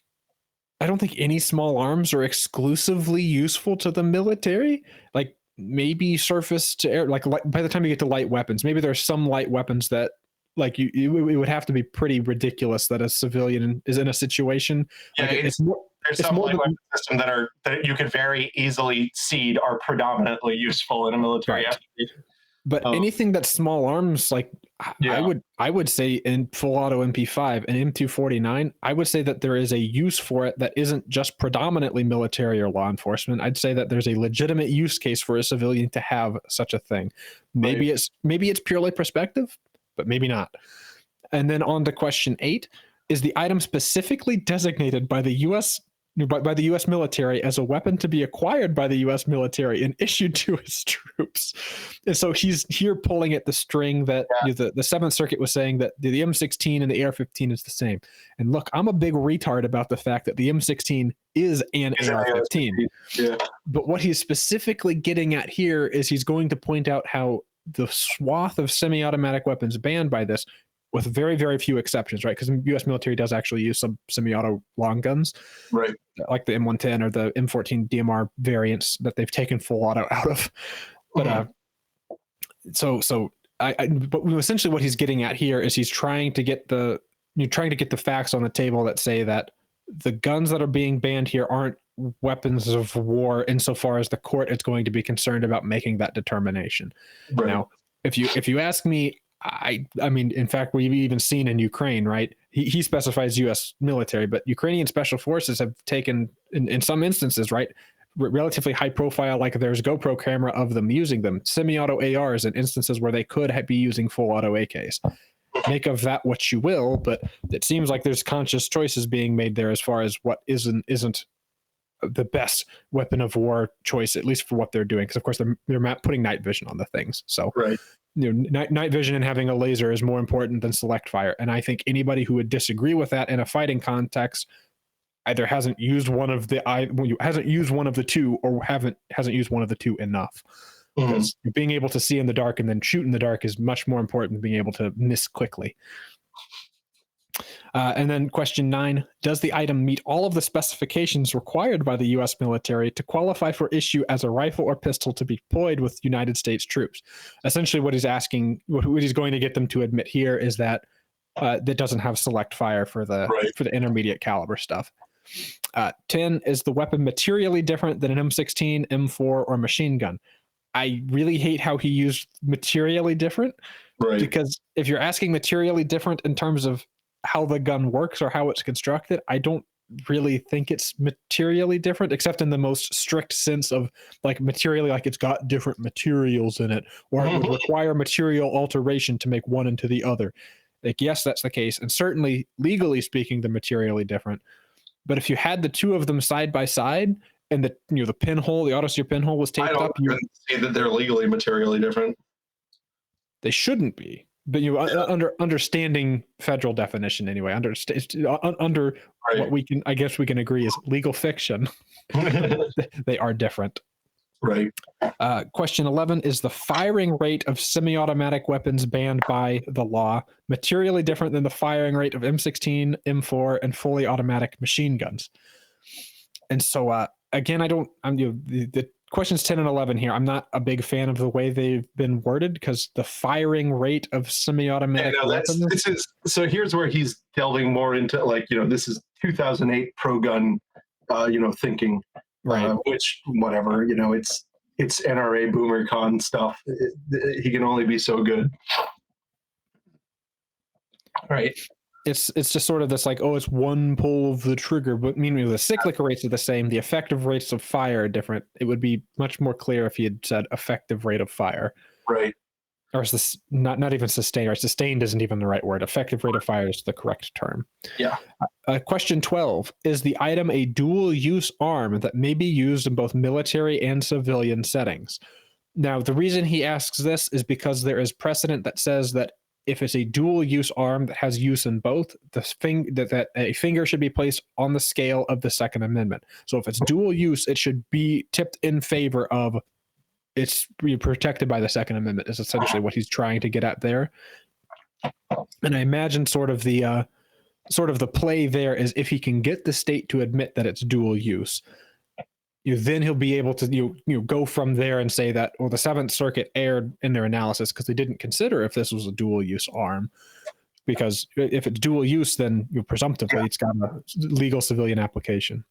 any small arms are exclusively useful to the military. Like maybe surface to air, like by the time you get to light weapons, maybe there's some light weapons that like it would have to be pretty ridiculous that a civilian is in a situation. Yeah, like there's some light weapon system that you could very easily seed are predominantly useful in a military application. But anything that's small arms, like I would say in full auto MP5 and M249, I would say that there is a use for it that isn't just predominantly military or law enforcement. I'd say that there's a legitimate use case for a civilian to have such a thing. Maybe it's purely prospective, but maybe not. And then on to question 8, is the item specifically designated by the U.S. military as a weapon to be acquired by the U.S. military and issued to its troops? And so he's here pulling at the string that the 7th Circuit was saying that the M16 and the AR-15 is the same. And look, I'm a big retard about the fact that the M16 is an AR-15. Yeah. But what he's specifically getting at here is he's going to point out how the swath of semi-automatic weapons banned by this, with very, very few exceptions, right? Because the U.S. military does actually use some semi-auto long guns, right? Like the M110 or the M14 DMR variants that they've taken full auto out of. But but essentially what he's getting at here is he's trying to get the facts on the table that say that the guns that are being banned here aren't weapons of war insofar as the court is going to be concerned about making that determination. Right. Now, if you ask me, I mean, in fact, we've even seen in Ukraine, right? He specifies U.S. military, but Ukrainian special forces have taken, in some instances, right, relatively high profile, like there's GoPro camera of them using them, semi-auto ARs in instances where they could be using full auto AKs. Make of that what you will, but it seems like there's conscious choices being made there as far as what isn't the best weapon of war choice, at least for what they're doing. Because of course they're putting night vision on the things. So right. Night vision and having a laser is more important than select fire. And I think anybody who would disagree with that in a fighting context either hasn't used one of the two or hasn't used one of the two enough. Because being able to see in the dark and then shoot in the dark is much more important than being able to miss quickly. And then question 9, does the item meet all of the specifications required by the U.S. military to qualify for issue as a rifle or pistol to be deployed with United States troops? Essentially what he's asking, what he's going to get them to admit here is that that doesn't have select fire for the intermediate caliber stuff. 10, is the weapon materially different than an M16, M4, or machine gun? I really hate how he used materially different, because if you're asking materially different in terms of how the gun works or how it's constructed, I don't really think it's materially different, except in the most strict sense of like materially, like it's got different materials in it, or it would require material alteration to make one into the other. Like, yes, that's the case. And certainly legally speaking, they're materially different. But if you had the two of them side by side and the pinhole, the autoseer pinhole was taped up, you see that they're legally materially different. They shouldn't be. But understanding federal definition anyway, under what we can, I guess we can agree is legal fiction, they are different. Right. Question 11, is the firing rate of semi-automatic weapons banned by the law materially different than the firing rate of M16, M4, and fully automatic machine guns? And so again, the questions 10 and 11 here, I'm not a big fan of the way they've been worded, because the firing rate of semi-automatic weapons. So here's where he's delving more into, like, this is 2008 pro-gun, thinking, right? Which, whatever, it's NRA boomer con stuff. He can only be so good, right? It's just sort of this like, oh, it's one pull of the trigger, but meanwhile the cyclic rates are the same. The effective rates of fire are different. It would be much more clear if he had said effective rate of fire. Right. Or is this not even sustained, or sustained isn't even the right word. Effective rate of fire is the correct term. Yeah. Question 12, is the item a dual use arm that may be used in both military and civilian settings? Now, the reason he asks this is because there is precedent that says that if it's a dual use arm that has use in both, that a finger should be placed on the scale of the Second Amendment. So if it's dual use, it should be tipped in favor of it's protected by the Second Amendment, is essentially what he's trying to get at there. And I imagine sort of the play there is if he can get the state to admit that it's dual use, then he'll be able to go from there and say that, well, the Seventh Circuit erred in their analysis because they didn't consider if this was a dual use arm. Because if it's dual use, then presumptively it's got a legal civilian application.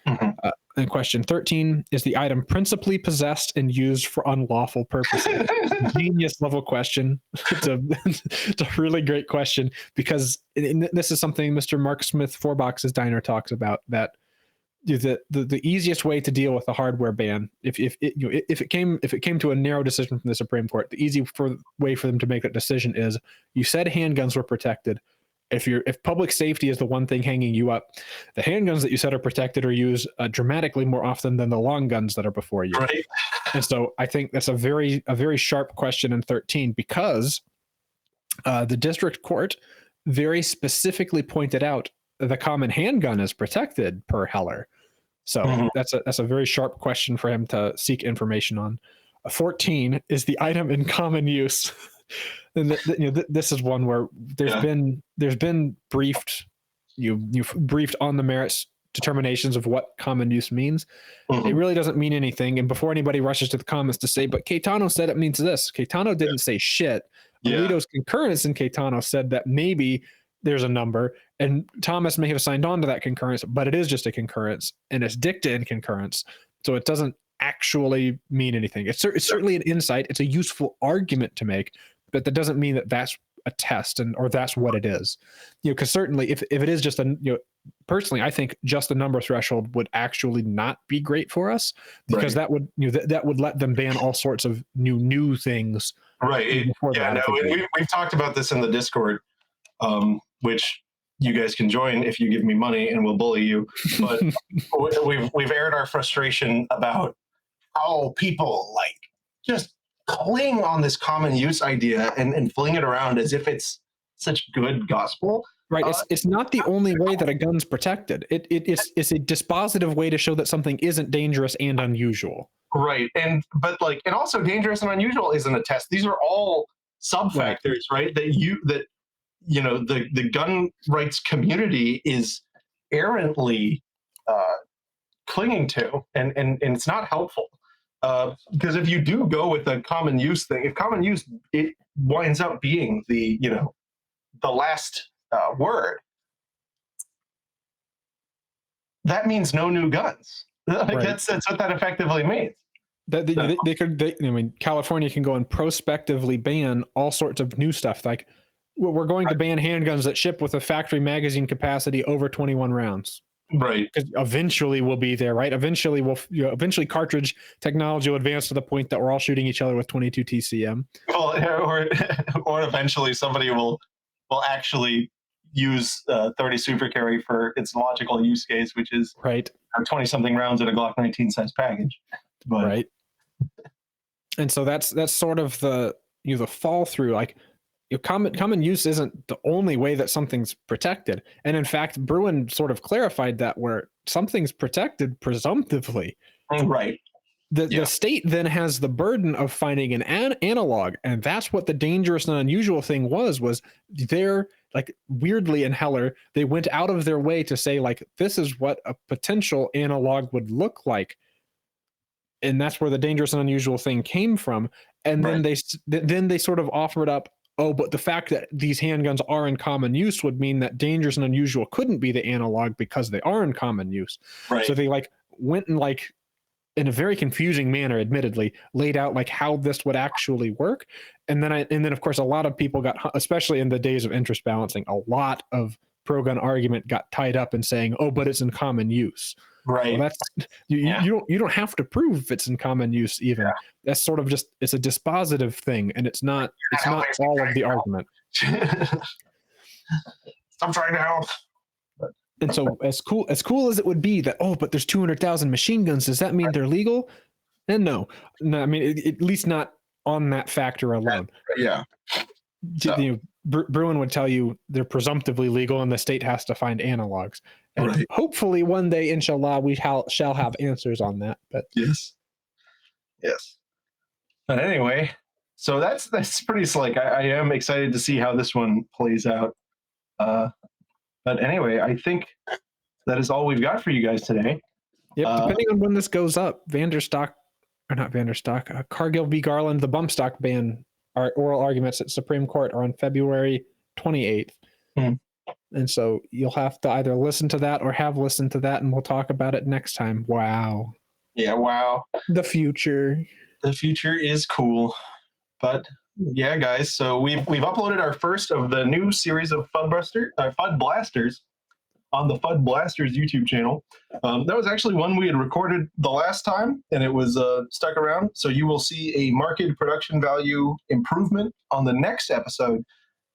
Mm-hmm. And question 13, is the item principally possessed and used for unlawful purposes? Genius level question. It's a really great question, because this is something Mr. Mark Smith, Four Boxes Diner, talks about, that the easiest way to deal with the hardware ban, if it came to a narrow decision from the Supreme Court, the easy way for them to make that decision is, you said handguns were protected. If public safety is the one thing hanging you up, the handguns that you said are protected are used dramatically more often than the long guns that are before you. Right. And so I think that's a very sharp question in 13, because the district court very specifically pointed out the common handgun is protected per Heller. So that's a very sharp question for him to seek information on. 14, is the item in common use? And this is one where there's been briefed you've briefed on the merits determinations of what common use means. It really doesn't mean anything. And before anybody rushes to the comments to say, but Caetano said it means this, Caetano didn't say shit. Alito's concurrence in Caetano said that maybe there's a number, and Thomas may have signed on to that concurrence, but it is just a concurrence, and it's dicta in concurrence, so it doesn't actually mean anything. It's certainly an insight. It's a useful argument to make, but that doesn't mean that that's a test or that's what it is. Because certainly if it is just personally, I think just a number threshold would actually not be great for us, because that would that would let them ban all sorts of new things. Right. We've talked about this in the Discord, which you guys can join if you give me money, and we'll bully you. But we've aired our frustration about how people just cling on this common use idea and fling it around as if it's such good gospel. Right. It's not the only way that a gun's protected. It's a dispositive way to show that something isn't dangerous and unusual. Right. And also dangerous and unusual isn't a test. These are all sub factors, right? That the gun rights community is errantly clinging to, and it's not helpful. Because if you do go with a common use thing, if common use, it winds up being the last word, that means no new guns. Right. That's what that effectively means. California can go and prospectively ban all sorts of new stuff. Like, we're going to ban handguns that ship with a factory magazine capacity over 21 rounds. Right. Because eventually we'll be there, right? Eventually eventually cartridge technology will advance to the point that we're all shooting each other with 22 TCM. Well, or eventually somebody will actually use 30 Super Carry for its logical use case, which is 20-something rounds in a Glock 19 size package. But. Right. And so that's sort of the fall through. Like, common use isn't the only way that something's protected. And in fact, Bruin sort of clarified that where something's protected presumptively. Right. The state then has the burden of finding an analog, and that's what the dangerous and unusual thing was they're like, weirdly in Heller, they went out of their way to say, like, this is what a potential analog would look like. And that's where the dangerous and unusual thing came from. And then they sort of offered up, but the fact that these handguns are in common use would mean that dangerous and unusual couldn't be the analog because they are in common use. Right. So they went and in a very confusing manner, admittedly, laid out how this would actually work. And then of course, a lot of people got, especially in the days of interest balancing, a lot of pro-gun argument got tied up in saying, but it's in common use. Right. Well, that's you don't have to prove it's in common use even. Yeah. That's sort of just, it's a dispositive thing, and it's not all of the argument. I'm trying to help. And so as cool as it would be that, but there's 200,000 machine guns, does that mean they're legal? And no, I mean, at least not on that factor alone. Yeah. So. Bruin would tell you they're presumptively legal, and the state has to find analogs. And hopefully one day, inshallah, we shall have answers on that. But yes. But anyway, so that's pretty slick. I am excited to see how this one plays out. But anyway, I think that is all we've got for you guys today. Yep. Depending on when this goes up, Cargill v. Garland, the bump stock ban, our oral arguments at Supreme Court are on February 28th. And so you'll have to either listen to that or have listened to that, and we'll talk about it next time. Wow. Yeah, wow. The future is cool. But yeah, guys, so we've uploaded our first of the new series of FUD Blasters on the FUD Blasters YouTube channel. That was actually one we had recorded the last time, and it was stuck around. So you will see a marked production value improvement on the next episode.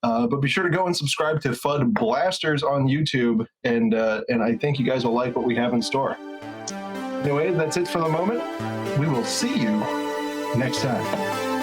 But be sure to go and subscribe to FUD Blasters on YouTube, and I think you guys will like what we have in store. Anyway, that's it for the moment. We will see you next time.